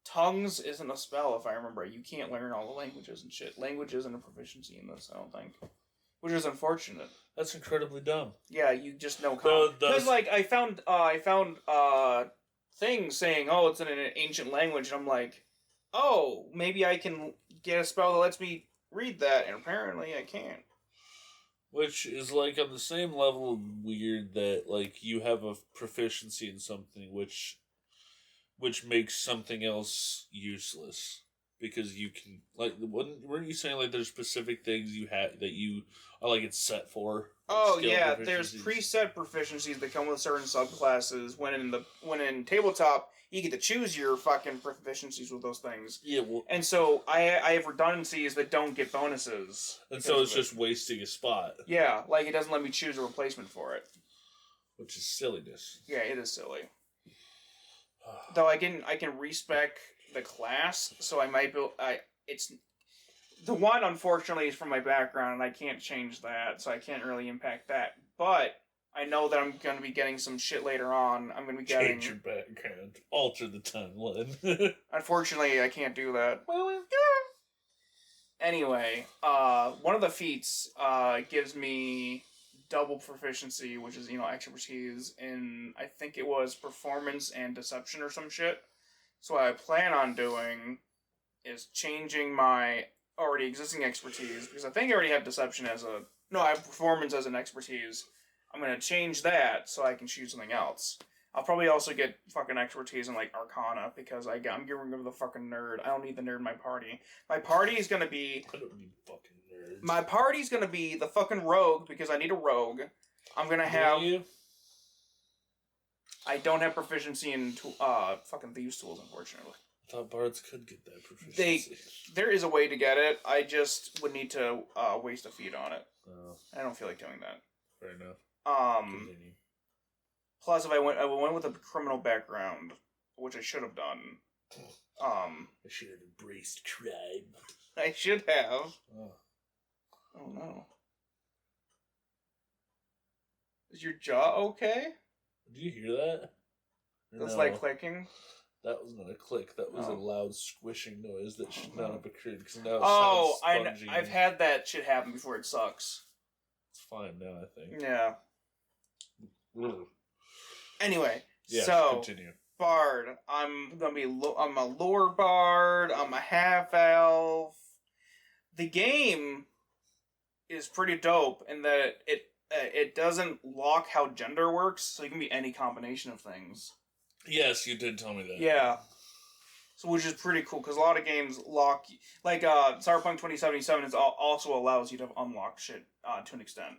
tongues isn't a spell, if I remember right. You can't learn all the languages and shit. Language isn't a proficiency in this, I don't think. Which is unfortunate. That's incredibly dumb. Yeah, you just know because, like, I found things saying, oh, it's in an ancient language, and I'm like, oh, maybe I can get a spell that lets me read that, and apparently I can't. Which is, like, on the same level of weird that, like, you have a proficiency in something which makes something else useless. Because you can, like, weren't you saying, like, there's specific things you have that you are, like, it's set for? Oh, yeah, there's preset proficiencies that come with certain subclasses. When in tabletop, you get to choose your fucking proficiencies with those things. Yeah, well... And so, I have redundancies that don't get bonuses. And so it's just wasting a spot. Yeah, like, it doesn't let me choose a replacement for it. Which is silliness. Yeah, it is silly. Though I can respec the class, so I might be... It's... The one, unfortunately, is from my background, and I can't change that, so I can't really impact that. But I know that I'm going to be getting some shit later on. I'm going to be getting... Change your background. Alter the timeline. Unfortunately, I can't do that. Anyway, one of the feats gives me double proficiency, which is, expertise in, I think it was performance and deception or some shit. So what I plan on doing is changing my already existing expertise, because I think I already have deception I have performance as an expertise. I'm going to change that so I can choose something else. I'll probably also get fucking expertise in, like, Arcana, because I'm getting rid of the fucking nerd. I don't need the nerd in my party. My party is gonna be... I don't need fucking nerds. My party's gonna be the fucking rogue, because I need a rogue. I'm gonna have... I don't have proficiency in fucking thieves' tools, unfortunately. I thought bards could get that proficiency. There is a way to get it. I just would need to waste a feat on it. Oh. I don't feel like doing that. Fair enough. Continue. Plus, if I went with a criminal background, which I should have done. I should have embraced crime. I should have. Oh no. Is your jaw okay? Do you hear that? That's like clicking. That was not a click. That was a loud squishing noise that should not have occurred. Because now I've had that shit happen before. It sucks. It's fine now, I think. Yeah. Really? Anyway, yeah, so continue. Bard. I'm a lore bard. I'm a half elf. The game is pretty dope in that it doesn't lock how gender works, so you can be any combination of things. Yes, you did tell me that. Yeah. So, which is pretty cool, because a lot of games lock... Like, Cyberpunk 2077 also allows you to unlock shit to an extent.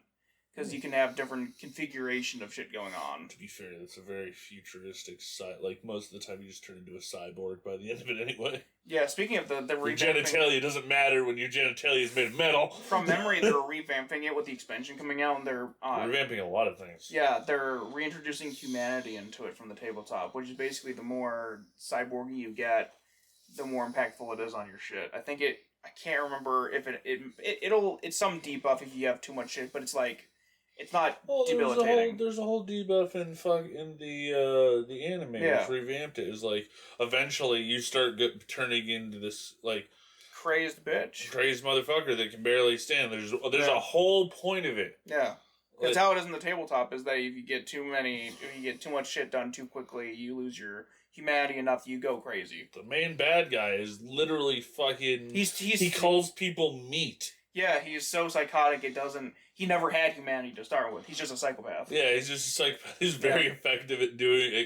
Because you can have different configuration of shit going on. To be fair, it's a very futuristic side. Like, most of the time you just turn into a cyborg by the end of it anyway. Yeah, speaking of the your genitalia doesn't matter when your genitalia is made of metal. From memory, they're revamping it with the expansion coming out, and they're revamping a lot of things. Yeah, they're reintroducing humanity into it from the tabletop, which is basically the more cyborgy you get, the more impactful it is on your shit. I think I can't remember if it's some debuff if you have too much shit, but it's like, it's not debilitating. There's a whole debuff in the anime which revamped it. It's like eventually you start turning into this like crazed motherfucker that can barely stand. There's a whole point of it. Yeah, that's how it is in the tabletop. Is that if you get too much shit done too quickly, you lose your humanity enough. You go crazy. The main bad guy is literally fucking. He calls people meat. Yeah, he's so psychotic. He never had humanity to start with. He's just a psychopath. Yeah, he's just a psychopath. He's very effective at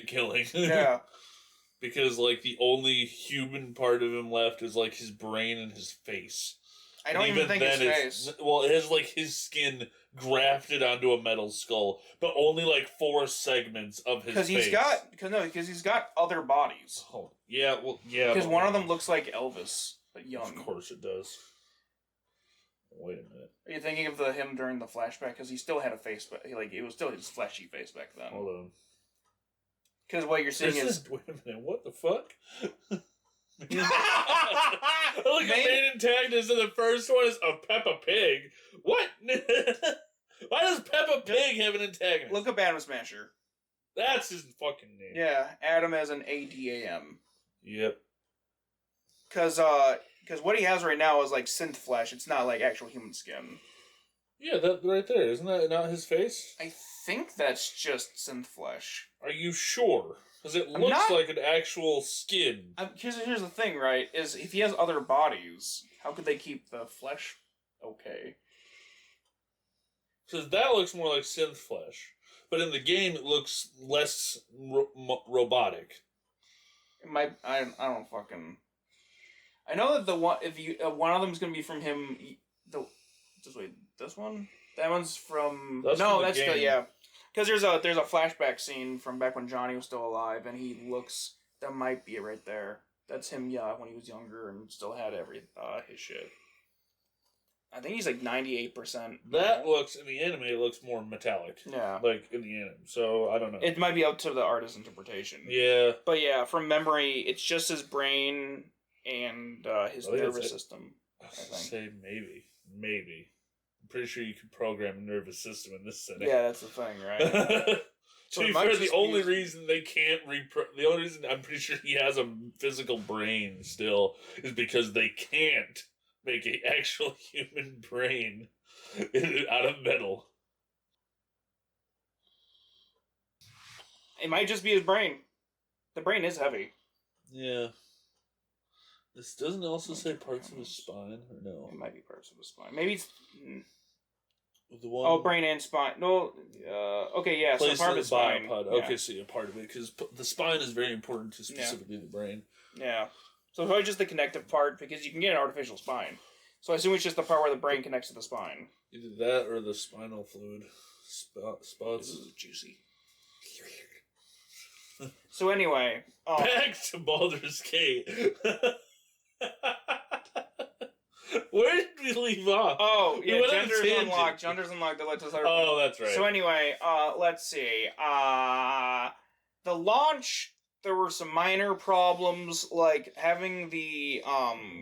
killing. Yeah. Because, like, the only human part of him left is, like, his brain and his face. I don't even think his face. Well, it has, like, his skin grafted onto a metal skull, but only, like, 4 segments of his face. Because he's got other bodies. Oh, yeah, well, yeah. Because one of them looks like Elvis, but young. Of course it does. Wait a minute. Are you thinking of him during the flashback? Because he still had a face, but it was still his fleshy face back then. Hold on. Because what you're seeing is... Wait a minute, what the fuck? Look at main antagonist, and the first one is a Peppa Pig. What? Why does Peppa Pig have an antagonist? Look up Adam Smasher. That's his fucking name. Yeah, Adam as an ADAM. Yep. Because what he has right now is like synth flesh. It's not like actual human skin. Yeah, that right there. Isn't that not his face? I think that's just synth flesh. Are you sure? Because it looks like an actual skin. Here's the thing, right? Is if he has other bodies, how could they keep the flesh okay? Because that looks more like synth flesh. But in the game, it looks less robotic. I don't fucking... I know that one of them is going to be from him. This one? That one's from... That's because there's a flashback scene from back when Johnny was still alive, and he looks... That might be it right there. That's him, when he was younger and still had his shit. I think he's like 98%. That looks, in the anime, it looks more metallic. Yeah. Like, in the anime. So, I don't know. It might be up to the artist's interpretation. Yeah. But yeah, from memory, it's just his brain and his nervous system. I say maybe. I'm pretty sure you can program a nervous system in this setting. Yeah, that's the thing, right? To be fair, the only reason they can't the only reason I'm pretty sure he has a physical brain still is because they can't make an actual human brain out of metal. It might just be his brain. The brain is heavy. Yeah. This doesn't also say parts of his spine, or no? It might be parts of his spine. Maybe it's... The one... brain and spine. No, Okay, yeah, so part of the spine. Okay, so you're part of it, because the spine is very important to specifically the brain. Yeah. So it's probably just the connective part, because you can get an artificial spine. So I assume it's just the part where the brain connects to the spine. Either that or the spinal fluid spots. Ooh, juicy. So anyway... Back to Baldur's Gate. Where did we leave off? Oh, yeah, gender's unlocked. Gender's unlocked. Oh, that's right. So anyway, let's see. The launch, there were some minor problems, like having the,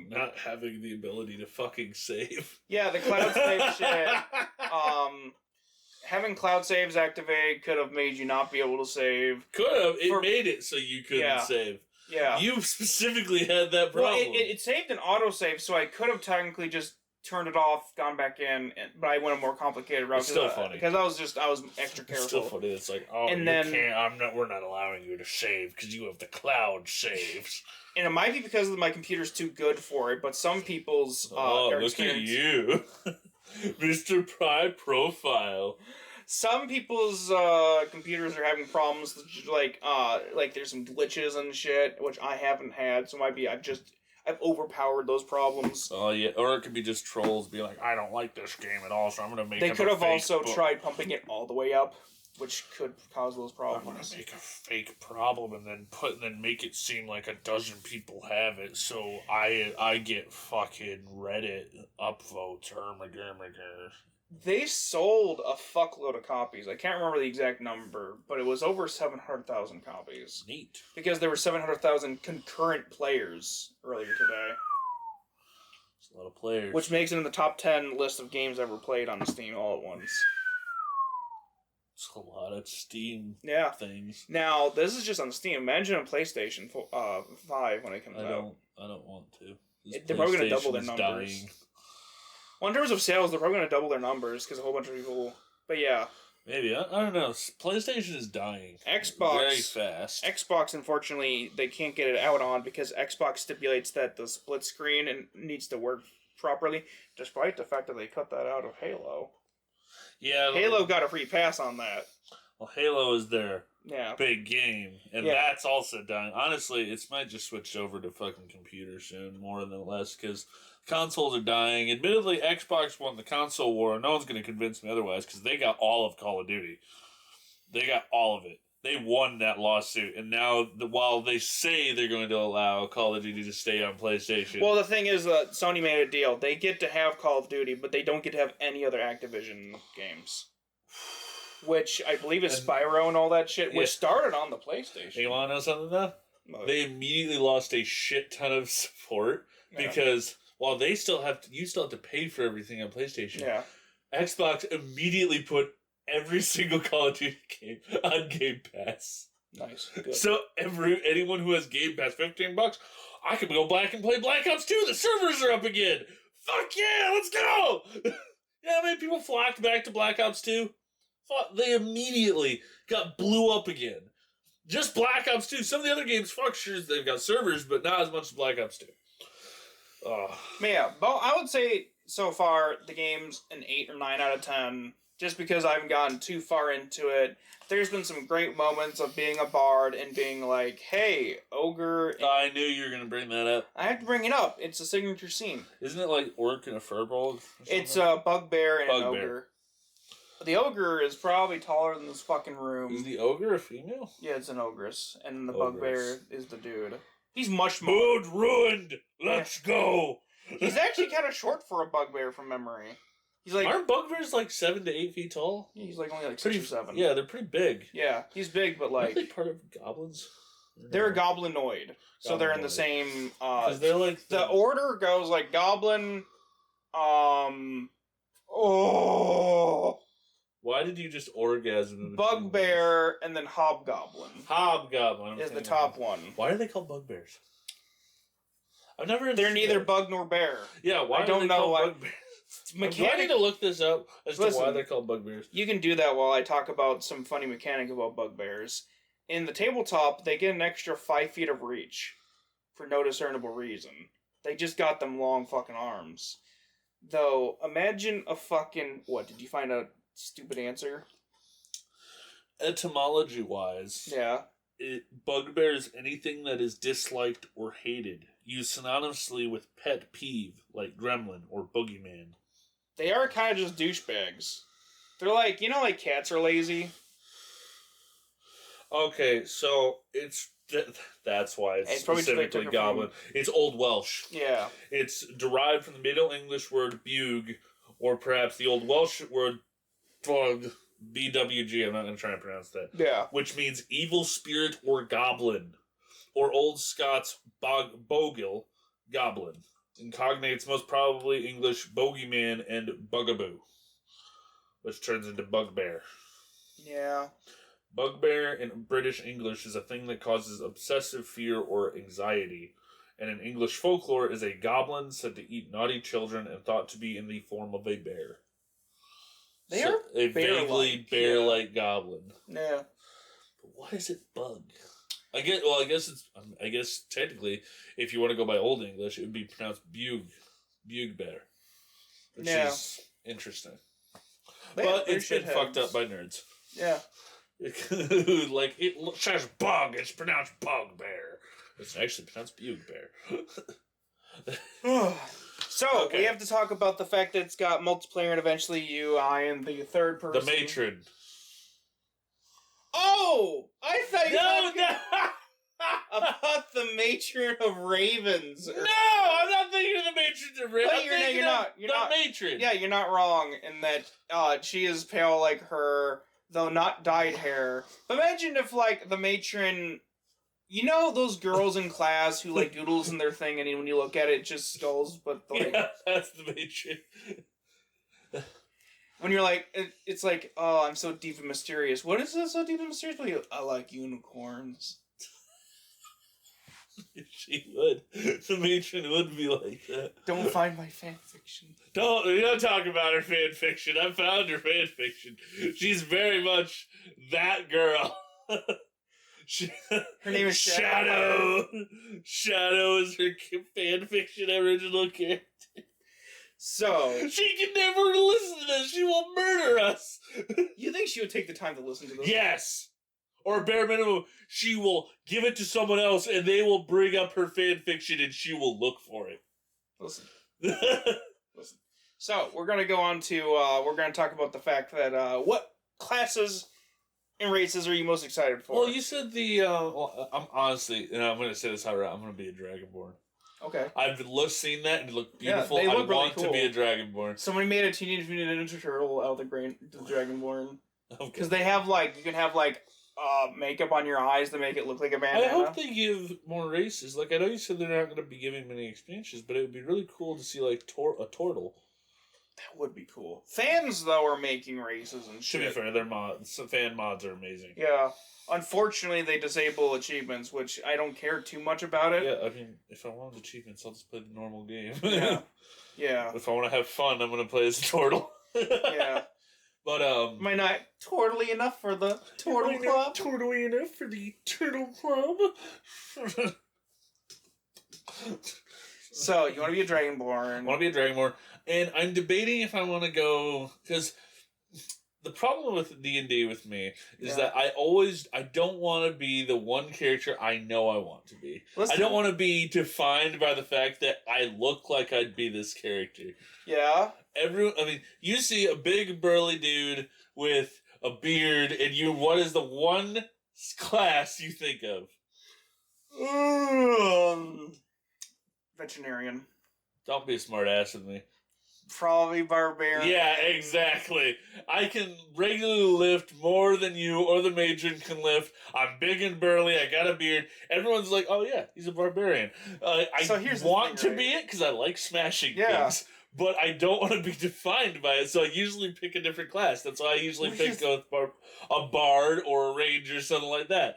not having the ability to fucking save. Yeah, the cloud save shit. Having cloud saves activated could have made you not be able to save. Could have. It made it so you couldn't save. Yeah. You specifically had that problem. Well, it saved an autosave, so I could have technically just turned it off, gone back in, but I went a more complicated route. It's still funny. Because I was extra careful. It's still funny. It's like, oh, and then, we're not allowing you to save because you have the cloud saves. And it might be because my computer's too good for it, but some people's... look at you. Mr. High Profile. Some people's computers are having problems, like there's some glitches and shit, which I haven't had, so it might be I've overpowered those problems. Oh yeah, or it could be just trolls being like, I don't like this game at all, so I'm gonna make. They could have also tried pumping it all the way up, which could cause those problems. I'm gonna make a fake problem and then make it seem like a dozen people have it, so I get fucking Reddit upvotes. They sold a fuckload of copies. I can't remember the exact number, but it was over 700,000 copies. Neat. Because there were 700,000 concurrent players earlier today. That's a lot of players. Which makes it in the top 10 list of games ever played on Steam all at once. It's a lot of Steam things. Now, this is just on Steam. Imagine on PlayStation 5 when it comes out. I don't want to. They're probably going to double their numbers. Dying. Well, in terms of sales, they're probably going to double their numbers because a whole bunch of people... But yeah. Maybe. I don't know. PlayStation is dying. Xbox... Very fast. Xbox, unfortunately, they can't get it out on because Xbox stipulates that the split screen needs to work properly, despite the fact that they cut that out of Halo. Yeah. Halo got a free pass on that. Well, Halo is their big game, and that's also dying. Honestly, it might just switch over to fucking computer soon, more than less, because... Consoles are dying. Admittedly, Xbox won the console war, and no one's going to convince me otherwise, because they got all of Call of Duty. They got all of it. They won that lawsuit, and now, while they say they're going to allow Call of Duty to stay on PlayStation... Well, the thing is, Sony made a deal. They get to have Call of Duty, but they don't get to have any other Activision games. Which, I believe is Spyro and all that shit, which started on the PlayStation. You want to know something, though? They immediately lost a shit ton of support, because... While you still have to pay for everything on PlayStation. Yeah. Xbox immediately put every single Call of Duty game on Game Pass. Nice. Good. So anyone who has Game Pass, $15, I can go back and play Black Ops 2. The servers are up again. Fuck yeah, let's go. You know how many people flocked back to Black Ops 2? They immediately got blew up again. Just Black Ops 2. Some of the other games, sure, they've got servers, but not as much as Black Ops 2. But yeah, I would say so far the game's an 8 or 9 out of 10, just because I haven't gotten too far into it. There's been some great moments of being a bard and being like, hey, ogre... I knew you were going to bring that up. I have to bring it up. It's a signature scene. Isn't it like orc and a furbolg? It's a bugbear and an ogre. The ogre is probably taller than this fucking room. Is the ogre a female? Yeah, it's an ogress. And the bugbear is the dude. He's much more... Mood ruined! Let's go! He's actually kind of short for a bugbear from memory. He's like... Aren't bugbears like 7 to 8 feet tall? Yeah, he's like only like 6 or 7. Yeah, they're pretty big. Yeah, he's big, but like... Aren't they part of goblins? They're a goblinoid. So they're in the same... Because they're like... The order goes like goblin... Why did you just orgasm? Bugbear and then hobgoblin. Hobgoblin is the top one. Why are they called bugbears? I've never. They're neither bug nor bear. Yeah, why? I don't know why. Do I need to look this up as to why they're called bugbears? You can do that while I talk about some funny mechanic about bugbears. In the tabletop, they get an extra 5 feet of reach for no discernible reason. They just got them long fucking arms. Though, imagine a fucking... What, did you find a stupid answer? etymology-wise, Yeah. Bugbear is anything that is disliked or hated, used synonymously with pet peeve, like gremlin or boogeyman. They are kind of just douchebags. They're like, like cats are lazy? Okay, so that's why it's specifically goblin. It's Old Welsh. Yeah. It's derived from the Middle English word bug, or perhaps the Old Welsh word bug, BWG, I'm not going to try and pronounce that. Yeah. Which means evil spirit or goblin. Or Old Scots bogle, goblin. In cognates, most probably English bogeyman and bugaboo, which turns into bugbear. Yeah. Bugbear in British English is a thing that causes obsessive fear or anxiety, and in English folklore is a goblin said to eat naughty children and thought to be in the form of a bear. They are a vaguely bear-like goblin. Yeah. But why is it bug? I guess technically, if you want to go by Old English, it would be pronounced bug bear, which is interesting. But it's been fucked up by nerds. Yeah. Like, it says bug, it's pronounced bugbear. It's actually pronounced bugbear. So, okay. We have to talk about the fact that it's got multiplayer and eventually UI and the third person. The matron. Oh! I thought you were about the matron of ravens. No! I'm not thinking of the matron of ravens. You're not. The matron. Yeah, you're not wrong in that she is pale like her... Though not dyed hair. But imagine if, like, the matron... You know those girls in class who, like, doodles in their thing and when you look at it, it's just skulls, but, like... Yeah, that's the matron. When you're like... It's like, oh, I'm so deep and mysterious. What is this so deep and mysterious? I like unicorns. She would. The matron would be like that. Don't find my fanfiction. We don't talk about her fanfiction. I found her fanfiction. She's very much that girl. Her name is Shadow. Shadow is her fanfiction original character. So she can never listen to this. She will murder us. You think she would take the time to listen to this? Yes. Or bare minimum, she will give it to someone else and they will bring up her fan fiction and she will look for it. Listen. So, we're going to go on to, we're going to talk about the fact that, what classes and races are you most excited for? Well, you said I'm honestly, and I'm going to say this out loud, I'm going to be a Dragonborn. Okay. I've seen that and it looked beautiful. Yeah, I want to be a Dragonborn. Somebody made a Teenage Mutant Ninja Turtle out of the Dragonborn. Because they have, like, you can have, like, makeup on your eyes to make it look like a bandana. I hope they give more races. Like, I know you said they're not going to be giving many expansions, but it would be really cool to see, like, a turtle. That would be cool. Fans, though, are making races and shit. To be fair, their mods, some fan mods are amazing. Yeah. Unfortunately, they disable achievements, which I don't care too much about it. Yeah, I mean, if I want achievements, I'll just play the normal game. Yeah. Yeah. If I want to have fun, I'm going to play as a turtle. Yeah. But, am I not turtly enough for the Turtle Club? Turtly enough for the Turtle Club? So, you want to be a Dragonborn. I want to be a Dragonborn. And I'm debating if I want to go... Because the problem with D&D with me is that I don't want to be the one character I know I want to be. Listen, I don't want to be defined by the fact that I look like I'd be this character. Yeah. You see a big burly dude with a beard, and what is the one class you think of? Veterinarian. Don't be a smart ass with me. Probably barbarian. Yeah, exactly. I can regularly lift more than you or the matron can lift. I'm big and burly. I got a beard. Everyone's like, oh yeah, he's a barbarian. I want to be it because I like smashing things. But I don't want to be defined by it, so I usually pick a different class. That's why I usually go with a bard or a ranger or something like that.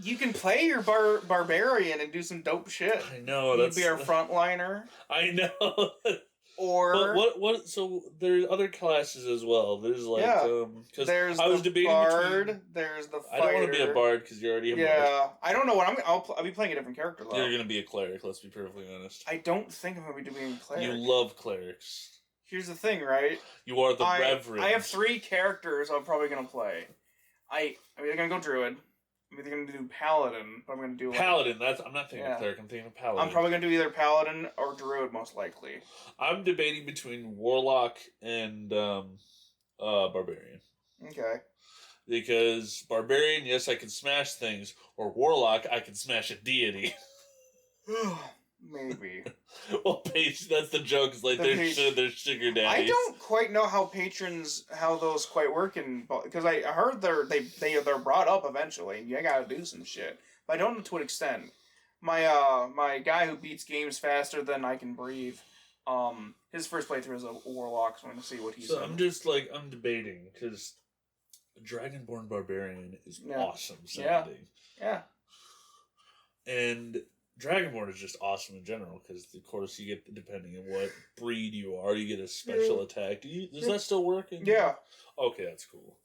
You can play your barbarian and do some dope shit. I know. You'd be our frontliner. I know. Or what? So there's other classes as well. There's like there's the bard. There's the fighter. I don't want to be a bard because you're already a bard. I don't know what I'll be playing a different character though. You're gonna be a cleric. Let's be perfectly honest. I don't think I'm gonna be doing a cleric. You love clerics. Here's the thing, right? You are the reverend. I have 3 characters I'm probably gonna play. I'm either gonna go druid. I'm either gonna do paladin, but I'm gonna do paladin. I'm not thinking of cleric. I'm thinking of paladin. I'm probably gonna do either paladin or druid, most likely. I'm debating between warlock and barbarian. Okay. Because barbarian, yes, I can smash things, or warlock, I can smash a deity. Maybe. Well, that's the joke. It's like they're sugar daddies. I don't quite know how those quite work because I heard they're brought up eventually. You gotta do some shit, but I don't know to what extent. My guy who beats games faster than I can breathe. His first playthrough is a warlock, so I'm gonna see what he's. So I'm debating because Dragonborn Barbarian is awesome sounding. Yeah. And Dragonborn is just awesome in general because, of course, you get, depending on what breed you are, you get a special attack. Does that still work? Yeah. Okay, that's cool.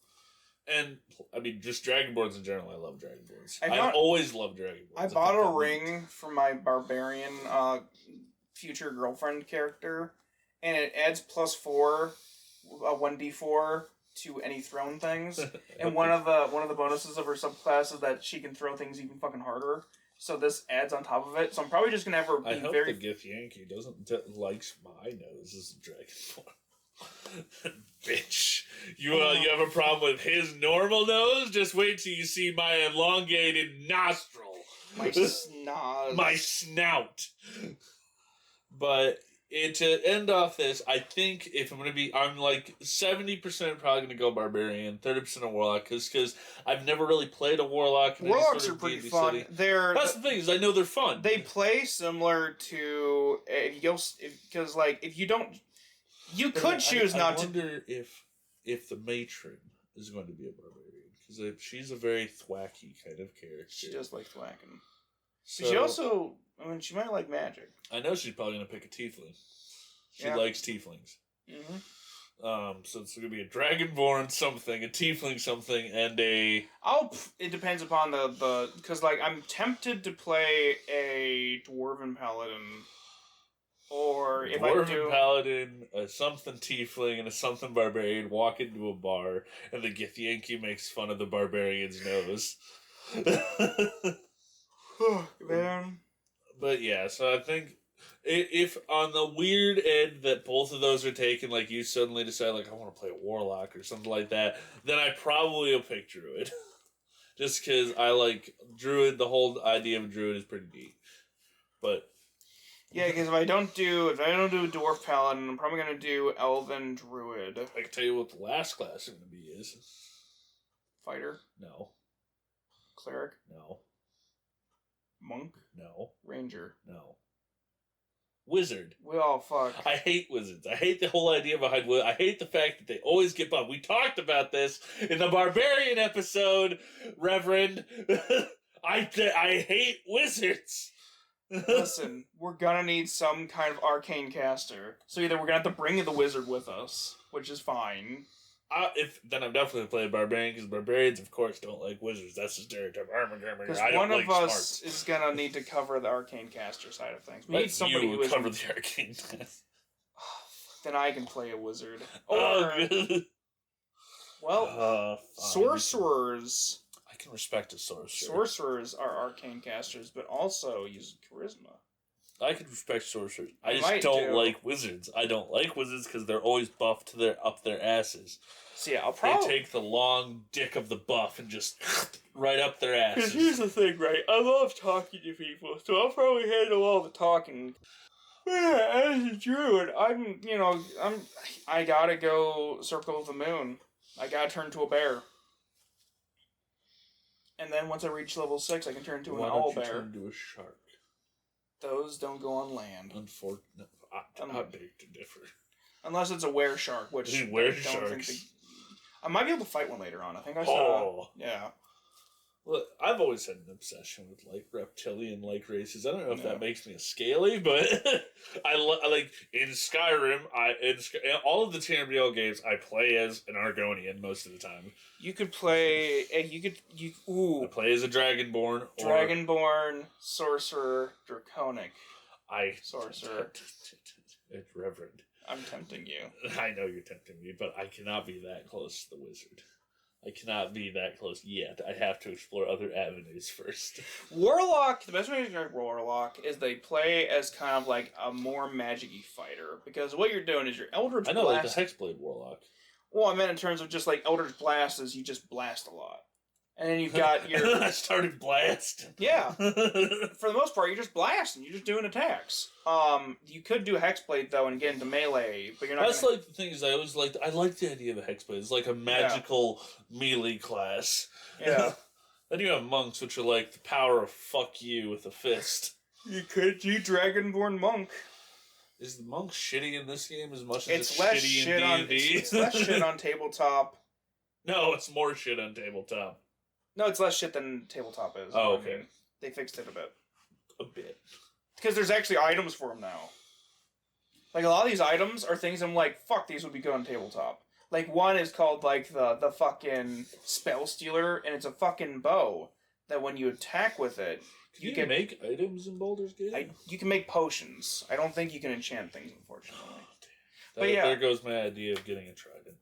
And, I mean, just Dragonborns in general, I love Dragonborns. I always love Dragonborns. I bought a ring for my Barbarian future girlfriend character, and it adds +4, 1d4 to any thrown things. And one of the bonuses of her subclass is that she can throw things even fucking harder. So this adds on top of it. So I'm probably just gonna have her be I hope the Gith Yankee likes my nose as a Dragonborn. Bitch. You have a problem with his normal nose? Just wait till you see my elongated nostril. My snoz. My snout. But to end off this, I think if I'm like 70% probably going to go Barbarian, 30% a Warlock, because I've never really played a Warlock. Warlocks are pretty fun. That's the thing, is I know they're fun. They play similar to, because if you don't, you could choose not to. I wonder if the matron is going to be a Barbarian, because she's a very thwacky kind of character. She does like thwacking. So, she also, she might like magic. I know she's probably going to pick a tiefling. She likes tieflings. Mm-hmm. So it's going to be a dragonborn something, a tiefling something, and a... It depends upon the because, I'm tempted to play a dwarven paladin. Or if I do... paladin, a something tiefling, and a something barbarian walk into a bar, and the Githyanki makes fun of the barbarian's nose. Man. But yeah, so I think if on the weird end that both of those are taken, like you suddenly decide, I want to play a warlock or something like that, then I probably will pick druid. Just because I like druid, the whole idea of druid is pretty neat. But yeah, because if I don't do a dwarf paladin, I'm probably gonna do elven druid. I can tell you what the last class is gonna be is fighter. No. Cleric. No. Monk? No. Ranger? No. Wizard. Oh, fuck. I hate wizards. I hate the whole idea behind wizards. I hate the fact that they always get bumped. We talked about this in the Barbarian episode, Reverend. I hate wizards. Listen, we're gonna need some kind of arcane caster. So either we're gonna have to bring the wizard with us, which is fine. Then I'm definitely playing Barbarian, because Barbarians, of course, don't like wizards. That's the stereotype. Because one of us is gonna need to cover the arcane caster side of things. We need somebody who cover the arcane caster. Then I can play a wizard. Or, sorcerers. I can respect a sorcerer. Sorcerers are arcane casters, but also use charisma. I can respect sorcerers. I just don't like wizards. I don't like wizards because they're always buffed up their asses. So yeah, I'll probably... They take the long dick of the buff and just right up their asses. Because here's the thing, right? I love talking to people, so I'll probably handle all the talking. As a druid, I gotta go Circle of the Moon. I gotta turn to a bear. And then once I reach level 6, I can turn into an owl bear. Turn into a shark? Those don't go on land. Unfortunately, I beg to differ. Unless it's a were shark, which I don't think I might be able to fight one later on. I think I saw. Yeah. Well, I've always had an obsession with reptilian races. I don't know if that makes me a scaly, but I like in Skyrim. In all of the Tamriel games, I play as an Argonian most of the time. You could play. I play as a Dragonborn. Dragonborn, sorcerer, draconic. Sorcerer. It's Reverend. I'm tempting you. I know you're tempting me, but I cannot be that close to the wizard. I cannot be that close yet. I have to explore other avenues first. Warlock, the best way to describe Warlock is they play as kind of like a more magic-y fighter. Because what you're doing is your Eldritch Blast... I know, like the Hexblade Warlock. Well, I meant in terms of just like Eldritch Blast is you just blast a lot. And then you've got your... I started blasting. Yeah. For the most part, you're just blasting. You're just doing attacks. You could do Hexblade, though, and get into melee, but you're not like the thing is, I like the idea of a Hexblade. It's like a magical melee class. Yeah. Then you have monks, which are like the power of fuck you with a fist. You could do Dragonborn Monk. Is the monk shitty in this game as much as It's less shitty shit in D&D? It's less shit on tabletop. No, it's more shit on tabletop. No, it's less shit than tabletop is. Oh, okay. I mean, they fixed it a bit. A bit. Because there's actually items for them now. Like, a lot of these items are things I'm like, fuck, these would be good on tabletop. Like, one is called, like, the fucking Spell Stealer, and it's a fucking bow that when you attack with it, you can make items in Baldur's Gate? You can make potions. I don't think you can enchant things, unfortunately. But yeah. There goes my idea of getting a trident.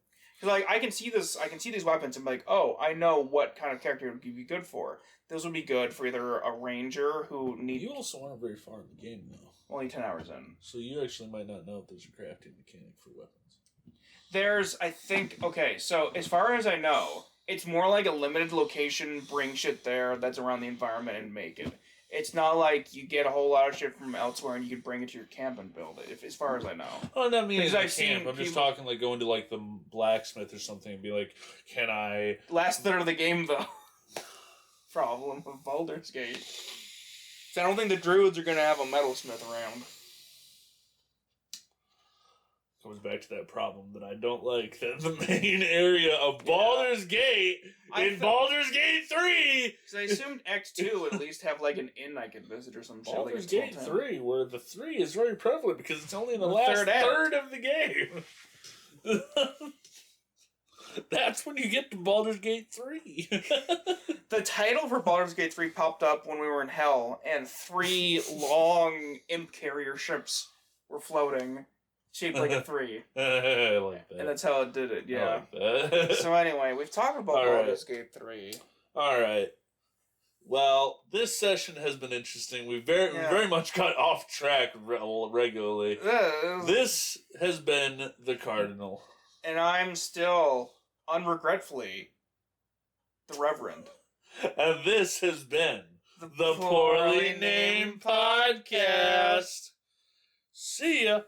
Like, I can see these weapons and be like, oh, I know what kind of character it would be good for. Those would be good for either a ranger who needs... You also aren't very far in the game, though. Only 10 hours in. So you actually might not know if there's a crafting mechanic for weapons. There's, I think... Okay, so as far as I know, it's more like a limited location, bring shit there that's around the environment and make it. It's not like you get a whole lot of shit from elsewhere and you can bring it to your camp and build it, as far as I know. Oh, not me as a camp. I'm just talking like going to like the blacksmith or something and be like, can I... Last third of the game, though. Problem of Baldur's Gate. So I don't think the druids are going to have a metalsmith around. Comes back to that problem that I don't like, that the main area of Baldur's Gate Baldur's Gate 3! Because I assumed X2 would at least have like an inn I could visit or some shit. Baldur's Gate 3, where the 3 is very prevalent because it's only in the last third of the game. That's when you get to Baldur's Gate 3. The title for Baldur's Gate 3 popped up when we were in Hell, and 3 long imp carrier ships were floating. Shaped like a 3. I like that. And that's how it did it, yeah. I like that. So anyway, we've talked about Baldur's Gate 3. Alright. Well, this session has been interesting. We very much got off track regularly. This has been the Cardinal. And I'm still, unregretfully, the Reverend. And this has been the Poorly Named Podcast. See ya.